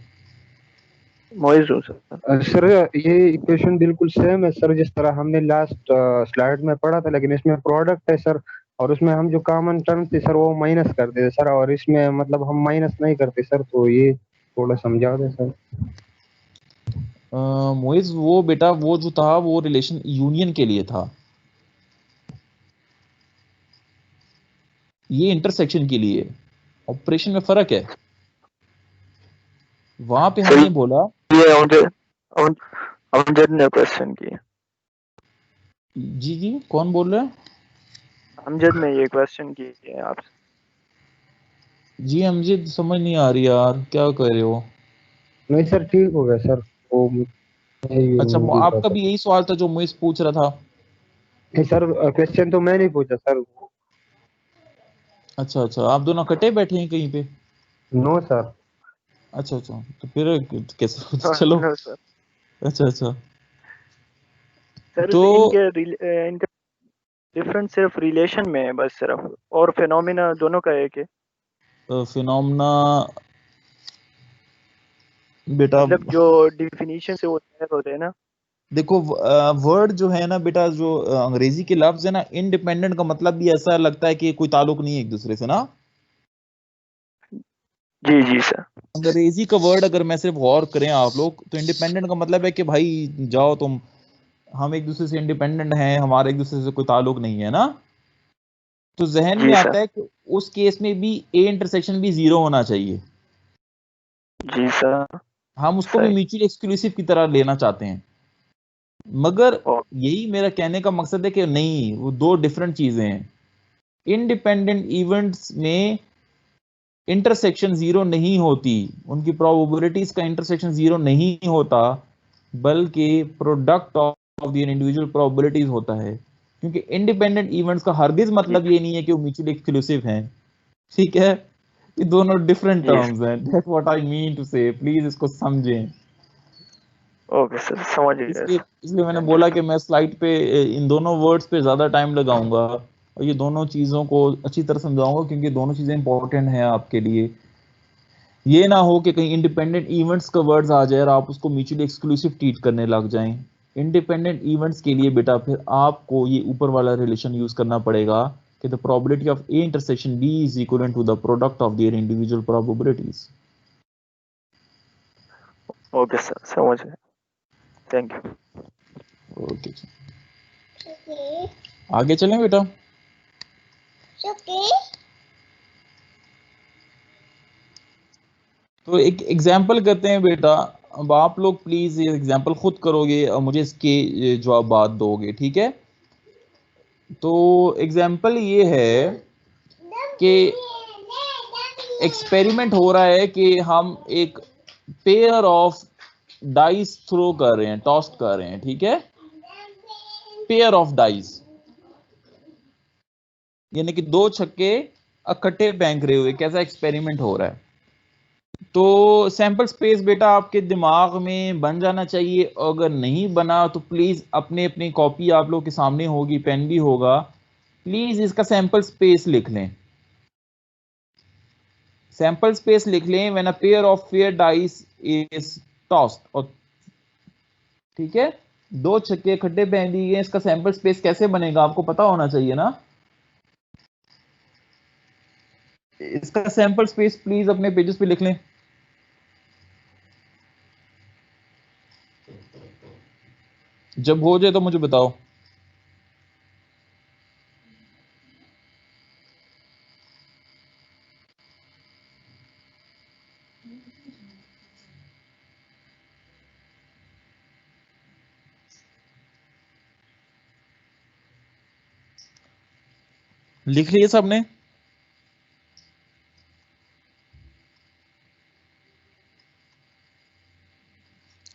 Sir ये इक्वेशन बिल्कुल सेम है सर जिस तरह हमने लास्ट स्लाइड में पढ़ा था, लेकिन इसमें प्रोडक्ट है सर, और उसमें हम जो कॉमन टर्म थे सर वो माइनस कर देते सर, और इसमें मतलब हम माइनस नहीं करते सर। तो ये थोड़ा समझा दे सर। मोइज वो बेटा वो जो था वो रिलेशन यूनियन के लिए था, ये इंटरसेक्शन के लिए। ऑपरेशन में फर्क है। वहां पे हमने बोला ये अमजद ने क्वेश्चन किया। जी जी कौन बोल रहा है? अमजद ने ये क्वेश्चन किया है आपसे। जी अमजद समझ नहीं आ रही यार, क्या कह रहे हो? नहीं सर ठीक हो गया सर। अच्छा आपका भी यही सवाल था जो मुझे पूछ रहा था? नहीं सर, क्वेश्चन तो मैं नहीं पूछा सर। अच्छा अच्छा, आप दोनों कटे बैठे हैं कहीं पे? No sir. अच्छा अच्छा, तो फिर कैसे? चलो अच्छा अच्छा। सर इनके डिफरेंस सिर्फ रिलेशन में है बस, सिर्फ, और फिनोमिना दोनों का एक है। फिनोमिना बेटा मतलब जो डिफिनीशन से होते हैं ना, देखो वर्ड जो है ना बेटा, जो अंग्रेजी के लफ्ज है ना, इंडिपेंडेंट का मतलब भी ऐसा लगता है कि कोई ताल्लुक नहीं है एक दूसरे से ना। जी जी सर। अंग्रेजी का वर्ड अगर मैं सिर्फ गौर करें आप लोग, तो इंडिपेंडेंट का मतलब है कि भाई जाओ तुम, हम एक दूसरे से इंडिपेंडेंट हैं, हमारे एक दूसरे से कोई ताल्लुक नहीं है ना। तो जहन जी में सर। आता है कि उस केस में भी ए इंटरसेक्शन भी 0 होना चाहिए। जी सर। हम उसको भी सही। म्यूचुअल एक्सक्लूसिव की तरह लेना चाहते हैं, मगर ओ, यही मेरा कहने का मकसद है कि नहीं, वो दो डिफरेंट चीजें हैं। इंडिपेंडेंट इवेंट्स में इंटरसेक्शन 0 नहीं होती, उनकी प्रोबेबिलिटीज का इंटरसेक्शन 0 नहीं होता, बल्कि product of the individual probabilities होता है। क्योंकि इंडिपेंडेंट इवेंट्स का हरगिज मतलब ये नहीं है कि वो म्यूचुअली एक्सक्लूसिव हैं, ठीक है? ये दोनों डिफरेंट जी टर्म्स हैं। That's what I mean to say, please इसको समझें। ओके सर, समझ गए इसलिए सर। इसलिए मैंने थैंक बोला यू। कि मैं स्लाइड पे इन दोनों वर्ड्स पे ज्यादा टाइम लगाऊंगा और ये दोनों चीजों को अच्छी तरह समझाऊंगा, क्योंकि दोनों चीजें इंपॉर्टेंट हैं आपके लिए। ये ना हो कि कहीं इंडिपेंडेंट इवेंट्स का वर्ड्स आ जाए और आप उसको म्यूचुअली एक्सक्लूसिव ट्रीट करने लग जाएं। इंडिपेंडेंट इवेंट्स के लिए बेटा फिर आपको ये ऊपर वाला रिलेशन यूज करना पड़ेगा कि the probability of A intersection B is equal to the product of their individual probabilities. Okay sir, समझ गए। Thank you. ओके, आगे चलें बेटा। तो एक एग्जाम्पल करते हैं बेटा। अब आप लोग प्लीज ये एग्जाम्पल खुद करोगे और मुझे इसके जवाब दोगे, ठीक है? तो एग्जाम्पल ये है कि एक्सपेरिमेंट हो रहा है कि हम एक पेयर ऑफ डाइस थ्रो कर रहे हैं, टॉस कर रहे हैं, ठीक है? पेयर ऑफ डाइस यानी कि दो छक्के इकट्ठे फेंक रहे हुए, कैसा एक्सपेरिमेंट हो रहा है। तो सैंपल स्पेस बेटा आपके दिमाग में बन जाना चाहिए। अगर नहीं बना तो प्लीज अपने अपनी कॉपी आप लोग के सामने होगी, पेन भी होगा, प्लीज इसका सैंपल स्पेस लिख लें। सैंपल स्पेस लिख लें when a pair of fair dice is tossed. और ठीक है, दो छक्के इकट्ठे फेंक दिए गए, इसका सैंपल स्पेस कैसे बनेगा आपको पता होना चाहिए ना। इसका सैंपल स्पेस प्लीज अपने पेजेस पे लिख लें। जब हो जाए तो मुझे बताओ। लिख लिया सबने?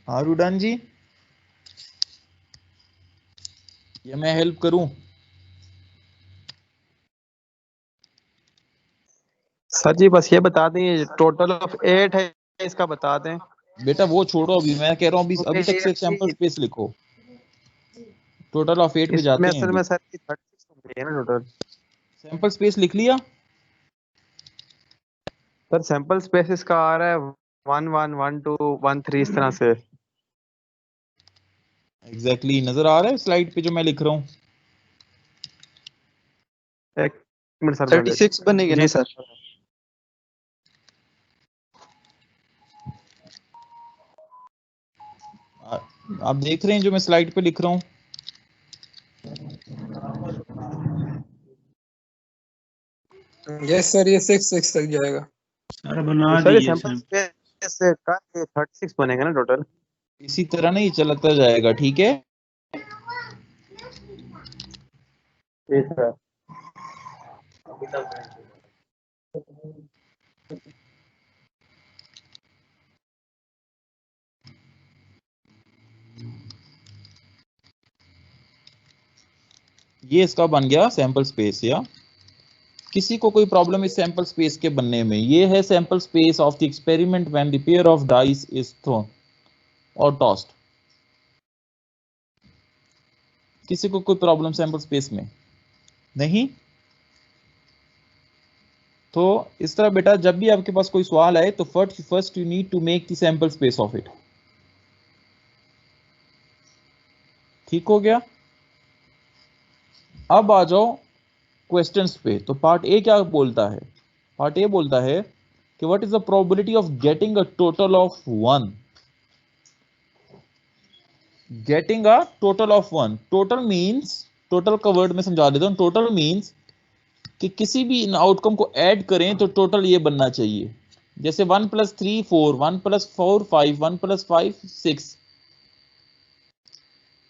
आरुडान जी, या मैं हेल्प करूं? सर जी बस ये बता दें टोटल ऑफ 8 है, इसका बता दें। बेटा वो छोड़ो, अभी मैं कह रहा हूं अभी तक से सैंपल स्पेस लिखो। टोटल ऑफ 8 पे इसमें जाते हैं असल अभी। में सर 36 है ना टोटल। सैंपल स्पेस लिख लिया? सर सैंपल स्पेस इसका आ रहा है 1 1 1 2 1 3 इस तरह से। एग्जैक्टली नजर आ रहा है स्लाइड पे जो मैं लिख रहा हूं? एक मिनट सर 36 बनेगी ना जी सर? आप देख रहे हैं जो मैं स्लाइड पे लिख रहा हूं? यस सर, ये 6 तक जाएगा। सर बना सर ये दिए सैंपल स्पेस से का 36 बनेगा ना टोटल। इसी तरह नहीं चलता जाएगा, ठीक है? ठीक है। ये इसका बन गया सैंपल स्पेस। या किसी को कोई प्रॉब्लम इस सैंपल स्पेस के बनने में? ये है sample space of the experiment when the pair of dice is throne और टॉस्ड। किसी को कोई प्रॉब्लम सैंपल स्पेस में? नहीं? तो इस तरह बेटा जब भी आपके पास कोई सवाल आए तो first you need to make the sample space of it. ठीक हो गया? अब आ जाओ क्वेश्चंस पे। तो पार्ट ए क्या बोलता है? पार्ट ए बोलता है कि what is the probability of getting a total of 1। Getting a total of 1। Total means, total का वर्ड में समझा देता हूं। टोटल मींस कि किसी भी इन आउटकम को ऐड करें तो टोटल ये बनना चाहिए। जैसे 1 + 3 4, 1 + 4 5, 1 + 5 6।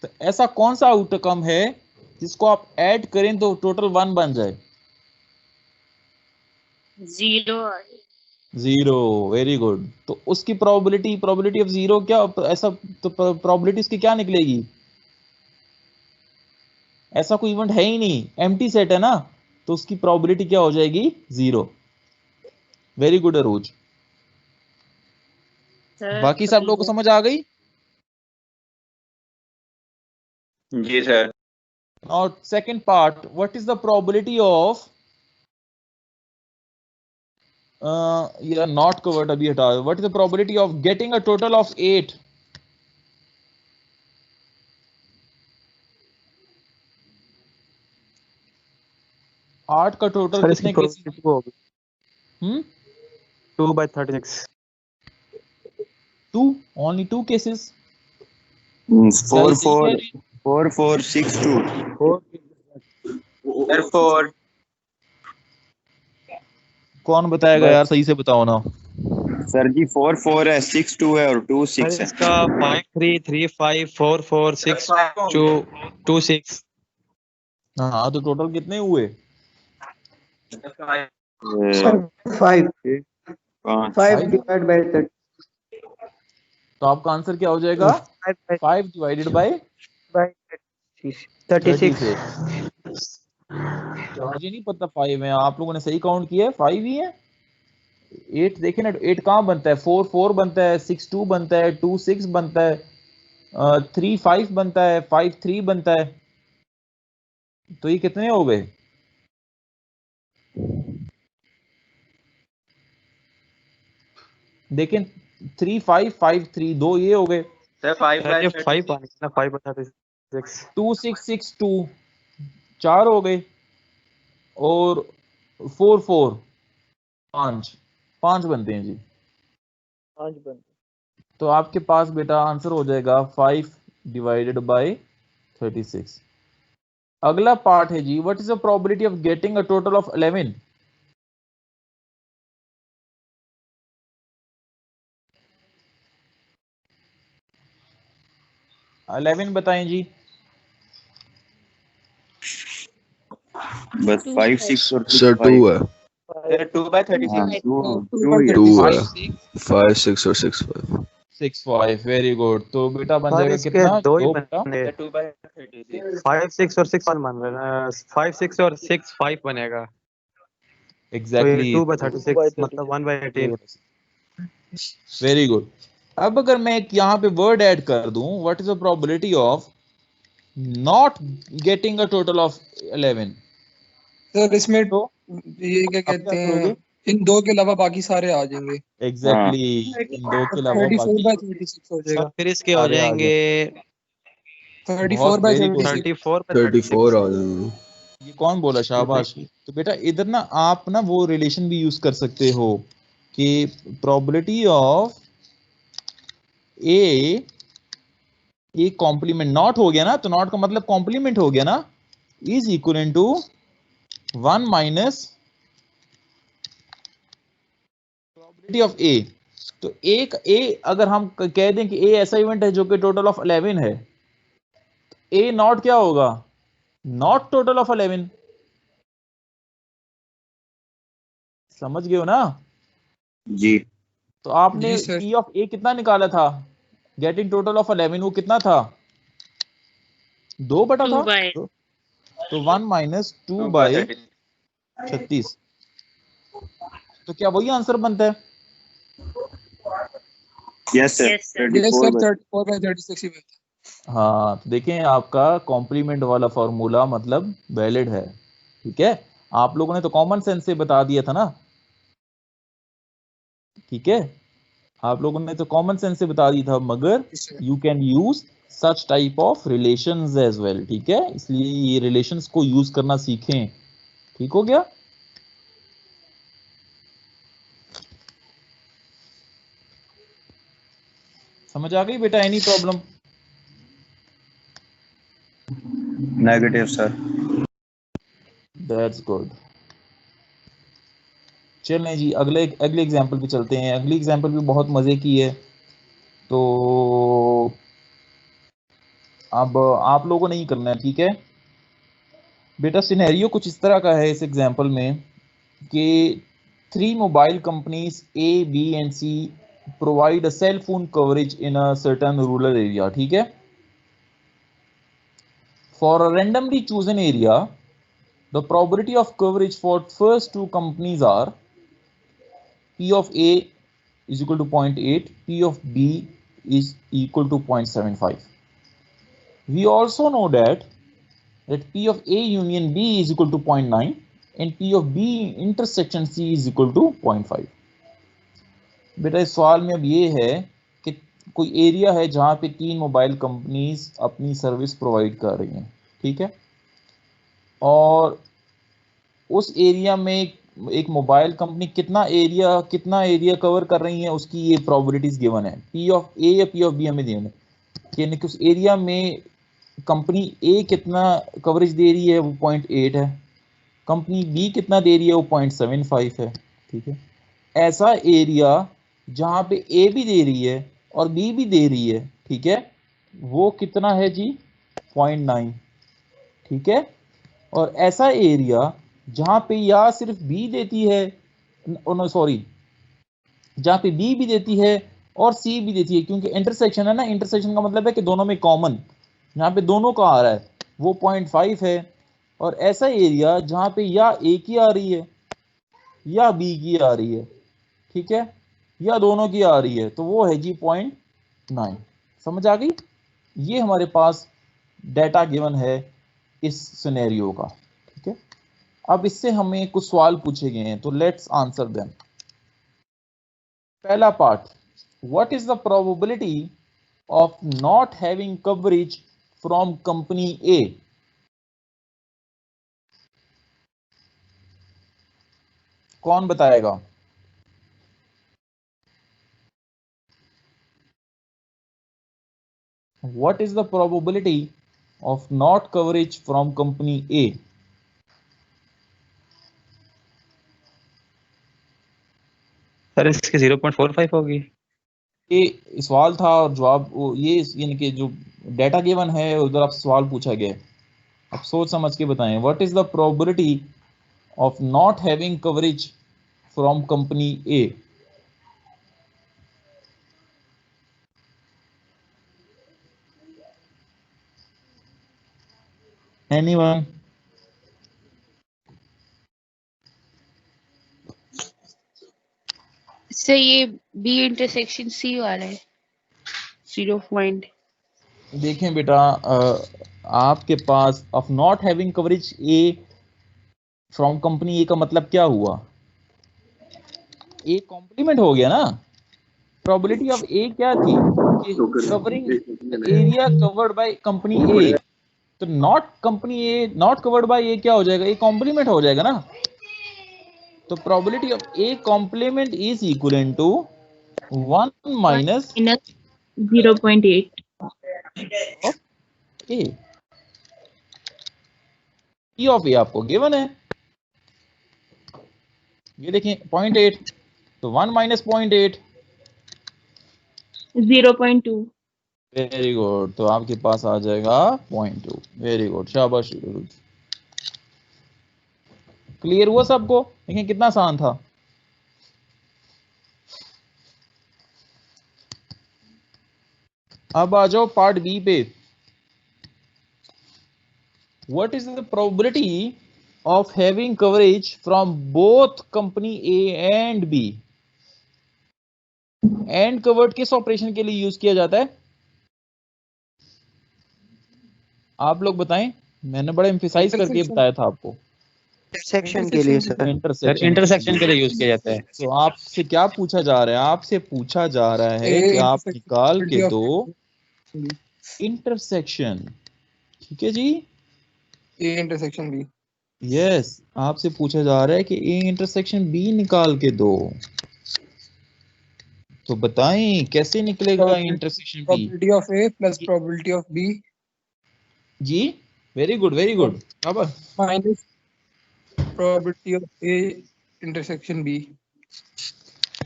तो ऐसा कौन सा आउटकम है जिसको आप ऐड करें तो टोटल 1 बन जाए? 0। Very good. तो उसकी प्रोबेबिलिटी ऑफ 0 क्या ऐसा, तो प्रोबेबिलिटी उसकी क्या निकलेगी? ऐसा कोई इवेंट है ही नहीं, एम्प्टी सेट है ना, तो उसकी प्रोबेबिलिटी क्या हो जाएगी? 0। वेरी गुड अरूज। बाकी सब लोगों को समझ आ गई? जी सर। और second part, what is the probability of ये नॉट कवर्ड, अभी हटा। What is the probability of getting a total of 8? आठ का टोटल सर इसकी कितने केसेस? प्रोबेबिलिटी वो होगी 2/36। 2, ओनली 2 केसेस। 4 4 6 2 सर 4। कौन बताएगा यार, सही से बताओ ना। सर जी 4 4 है, 6 2 है और 2 6 है। इसका 5 3 3 5 4 4 6 2 2 6। हाँ तो टोटल कितने हुए? 5 डिवाइड बाय 30। तो आपका आंसर क्या हो जाएगा? 5 डिवाइडेड बाय 36। मुझे नहीं पता 5 है, आप लोगों ने सही काउंट किया है, 5 ही है। 8 देखे ना, 8 कहाँ बनता है? 4 4 बनता है, 6 2 बनता है, 2 6 बनता है, 3 5 बनता है, 5 3 बनता है। तो ये कितने हो गए? देखें 3 5 5 3, 2 ये हो गए। सर 5 बाय 5 आने ना 5/36। 2 6 6 2 4 हो गए, और 4 4 5 बनते हैं जी। 5 बनते। तो आपके पास बेटा आंसर हो जाएगा 5 डिवाइडेड बाय 36। अगला पार्ट है जी, what is the probability of getting a total of 11? बताएं जी। बस 5 6 और सर 2 है। सर 2/36। 2 है, 5 6 और 6 5। 6 5, वेरी गुड। तो बेटा बन सर जाएगा इसके कितना? दो ही 2 बेटा। बनेंगे। 2/36। 5 6 और 6 1 बन रहा है। 5 6 और 6 5 बनेगा। एग्जैक्टली। तो 2/36 मतलब 1/18। Very good. अब अगर मैं एक यहाँ पे वर्ड ऐड कर दूं, what is the probability of not getting a total of 11? Sir इसमें तो ये क्या कहते हैं, करोगे? इन दो के अलावा बाकी सारे आ जाएंगे। एग्जैक्टली, इन दो के अलावा बाकी 34/36 हो जाएगा। फिर इसके हो सारे आ जाएंगे 34/36। 34 आ जाएंगे। ये कौन बोला? शाबाश। तो बेटा इधर ना आप ना वो रिलेशन भी यूज कर सकते हो कि probability of A complement not हो गया ना, तो नॉट का मतलब कॉम्प्लीमेंट हो गया ना, is equal to 1 minus probability of A. तो एक ए अगर हम कह दें कि ए ऐसा इवेंट है जो कि टोटल ऑफ 11 है, ए नॉट क्या होगा? Not total of 11। समझ गए हो ना? जी। तो आपने जी सर। पी ऑफ ए कितना निकाला था? गेटिंग टोटल ऑफ 11, वो कितना था? 2 बटा था। तो 1 माइनस 2/36। तो क्या वही आंसर बनता है? Yes sir. 34/36 ही बनता है। हाँ, तो देखें आपका कॉम्प्लीमेंट वाला फॉर्मूला मतलब वैलिड है। ठीक है, आप लोगों ने तो कॉमन सेंस से बता दिया था ना। ठीक है, आप लोगों ने तो कॉमन सेंस से बता दिया था, मगर you can use such type of relations as well. ठीक है, इसलिए ये रिलेशंस को यूज करना सीखें। ठीक हो गया? समझ आ गई बेटा? Any problem? Negative sir. That's good. चलें जी, अगले एग्जाम्पल पे चलते हैं। अगली एग्जाम्पल भी बहुत मज़े की है। तो अब आप लोगों ने ही करना है, ठीक है बेटा। सिनेरियो कुछ इस तरह का है इस एग्जाम्पल में कि 3 mobile companies A, B and C provide a cell phone coverage in a certain rural area, ठीक है। For a randomly chosen area, the probability of coverage for first 2 companies are P of A is equal to 0.8, P of B is equal to 0.75. We also know that P of A union B is equal to 0.9 and P of B intersection C is equal to 0.5. बेटा इस सवाल में अब ये है कि कोई area है जहाँ पे 3 मोबाइल कंपनीज अपनी सर्विस प्रोवाइड कर रही हैं, ठीक है। और उस एरिया में एक मोबाइल कंपनी कितना एरिया कवर कर रही है, उसकी ये प्रोबेबिलिटीज गिवन है। P of A या P of B हमें देना है, यानी कि उस एरिया में कंपनी A कितना कवरेज दे रही है, वो 0.8 है। कंपनी B कितना दे रही है, वो 0.75 है, ठीक है। ऐसा एरिया जहाँ पे A भी दे रही है और B भी दे रही है, ठीक है, वो कितना है जी, 0.9, ठीक है। और ऐसा एरिया जहाँ पे या सिर्फ B देती है, सॉरी, जहाँ पे B भी देती है और C भी देती है, क्योंकि इंटरसेक्शन है ना, इंटरसेक्शन का मतलब है कि दोनों में कॉमन, यहाँ पे दोनों का आ रहा है, वो 0.5 है। और ऐसा एरिया जहाँ पे या A की आ रही है या B की आ रही है, ठीक है, या दोनों की आ रही है, तो वो है जी 0.9। समझ आ गई? ये हमारे पास डाटा गिवन है इस सिनेरियो का, ठीक है। अब इससे हमें कुछ सवाल पूछे गए हैं, तो लेट्स आंसर देम। पहला part, what is the probability of not having coverage from company A? कौन बताएगा? What is the probability of not coverage from company A? Sir इसकी 0.45 होगी। ये सवाल था और जवाब ये, यानी कि जो डाटा गिवन है उधर आपसे सवाल पूछा गया है। अब सोच समझ के बताएं, what is the probability of not having coverage from company A? Anyone? Sir ये बी इंटरसेक्शन सी वाला है 0 पॉइंट। देखें बेटा, आपके पास of not having coverage A from company A का मतलब क्या हुआ? ए कॉम्प्लीमेंट हो गया ना। प्रोबेबिलिटी ऑफ ए क्या थी कि covering area covered by company A, तो not company A, not covered by A क्या हो जाएगा, ए कॉम्प्लीमेंट हो जाएगा ना। तो probability of A complement is equal to 1 minus 0.8 A. P of A आपको गिवन है, ये देखें 0.8, तो 1 माइनस 0.8 0.2। वेरी गुड, तो आपके पास आ जाएगा 0.2। वेरी गुड, शाबाश। क्लियर हुआ सबको? देखें कितना आसान था। अब आ जाओ पार्ट बी पे। What is the probability of having coverage from both company A and B? And covered किस ऑपरेशन के लिए यूज किया जाता है? आप लोग बताएं, मैंने बड़ा एम्फसाइज करके बताया था आपको। इंटरसेक्शन के लिए सर। इंटरसेक्शन के लिए यूज किया जाता है। तो आपसे क्या पूछा जा रहा है? आपसे पूछा जा रहा है कि आप निकाल के दो इंटरसेक्शन, ठीक है जी। ए इंटरसेक्शन बी, यस, आपसे पूछा जा रहा है कि ए इंटरसेक्शन बी निकाल के दो। तो बताएं कैसे निकलेगा intersection B? Probability of A plus probability of B जी, वेरी गुड वेरी गुड। अब minus probability of A intersection B.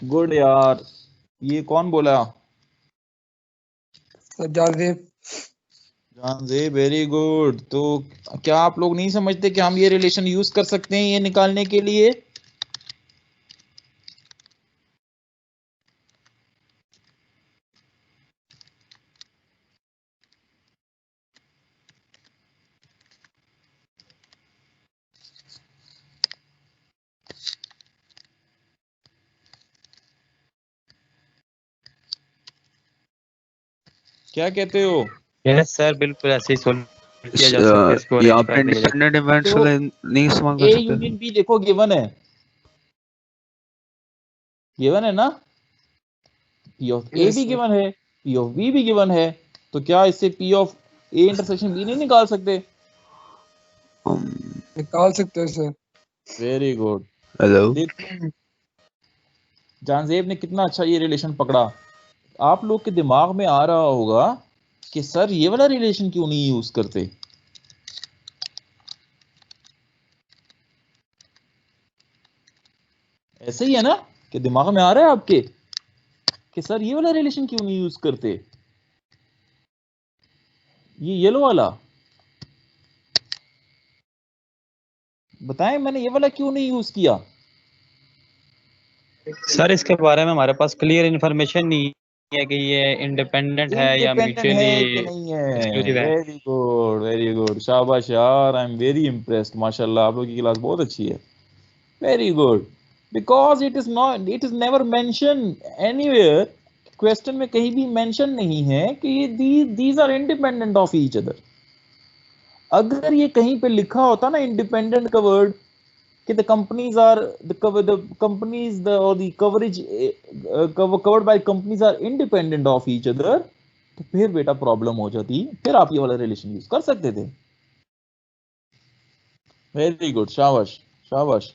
Good यार, ये कौन बोला? जावेद। Jahanzeb, very good. तो क्या आप लोग नहीं समझते कि हम ये रिलेशन यूज कर सकते हैं ये निकालने के लिए? क्या कहते हो? यस सर, बिल्कुल ऐसे ही सोल्व किया जा सकता है इसको, यहाँ अरेंज पे कर दिया जाता है। इंडिपेंडेंट इवेंट्स तो वाले नहीं इस्तेमाल कर ए सकते? यूनियन बी देखो गिवन है, गिवन है ना, पी ऑफ ए यस भी सर। गिवन है, पी ऑफ बी भी गिवन है, तो क्या इससे P of A intersection B नहीं निकाल सकते? निकाल सकते हैं सर। Very good. हेलो, देखो जानजेब ने कितना अच्छा ये रिलेशन पकड़ा। आप लोग के दिमाग में आ रहा होगा कि सर ये वाला रिलेशन क्यों नहीं यूज करते? ऐसे ही है ना कि दिमाग में आ रहा है आपके कि सर ये वाला रिलेशन क्यों नहीं यूज करते? ये येलो वाला बताएं, मैंने ये वाला क्यों नहीं यूज किया? सर इसके बारे में हमारे पास क्लियर इन्फॉर्मेशन नहीं है कि ये इंडिपेंडेंट है या इंडिपेंडेंट है कि म्यूचुअली नहीं है? एक्सक्लूसिव है। वेरी गुड, वेरी गुड, शाबाश यार, आई एम वेरी इम्प्रेस्ड, माशाल्लाह आप लोगों की क्लास बहुत अच्छी है। Very good, because it is not, it is never mention anywhere, question में कहीं भी मेंशन नहीं है कि ये these are independent of each other. अगर ये कहीं पे लिखा होता ना इंडिपेंडेंट का वर्ड, कि the companies are the companies the or the coverage covered by companies are independent of each other, तो फिर बेटा प्रॉब्लम हो जाती, फिर आप ये वाला रिलेशन यूज कर सकते थे। वेरी गुड, शाबाश शाबाश।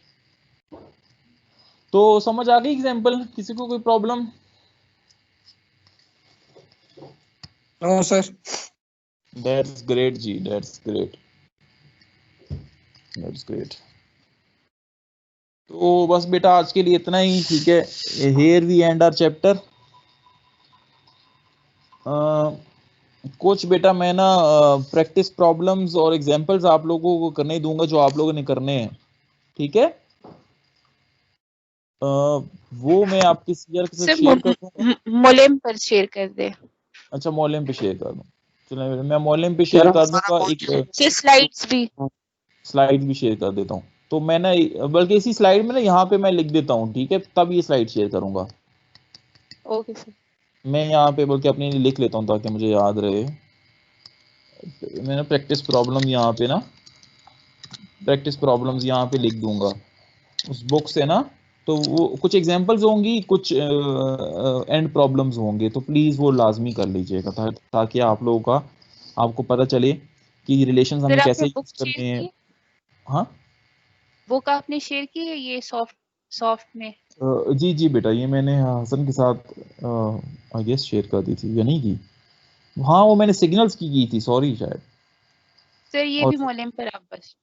तो समझ आ गई एग्जांपल? किसी को कोई problem? No sir. That's great जी, दैट्स ग्रेट, दैट्स ग्रेट। तो बस बेटा आज के लिए इतना ही, ठीक है। Here we end our chapter. कुछ बेटा मैं ना प्रैक्टिस प्रॉब्लम्स और एग्जांपल्स आप लोगों को करने दूंगा जो आप लोगों ने करने हैं, ठीक है? वो मैं आपके सीआर के साथ शेयर कर दूंगा। मोलेम पर शेयर कर दे। अच्छा, मॉलम पे शेयर कर दूं, चलो मैं मॉलम पे शेयर कर दूंगा। एक स्लाइड्स भी, स्लाइड भी शेयर कर देता हूँ। तो मैं ना बल्कि इसी स्लाइड में ना यहाँ पे मैं लिख देता हूँ, ठीक है? तब ये स्लाइड शेयर करूंगा। Okay sir. मैं यहाँ पे बल्कि अपने लिए लिख लेता हूँ ताकि मुझे याद रहे। मैंने प्रैक्टिस प्रॉब्लम यहाँ पे ना, प्रैक्टिस प्रॉब्लम्स यहाँ पे लिख दूंगा उस बुक से ना। तो वो कुछ एग्जांपल्स होंगी, कुछ एंड प्रॉब्लम्स होंगे, तो प्लीज वो लाजमी कर लीजिएगा ताकि आप लोगों का, आपको पता चले कि रिलेशंस हमें सर कैसे आपने बुक यूज करने शेयर हैं। की? हाँ बुक आपने शेयर की है ये सॉफ्ट में? जी जी बेटा, ये मैंने हसन के साथ आई गेस शेयर कर दी थी या नहीं की? हाँ वो मैंने सिग्नल्स की थी, सॉरी शायद। सर ये और भी मोलेम पर आप बस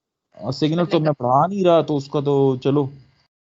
सिग्नल तो मैं पढ़ा नहीं रहा, तो उसका तो चलो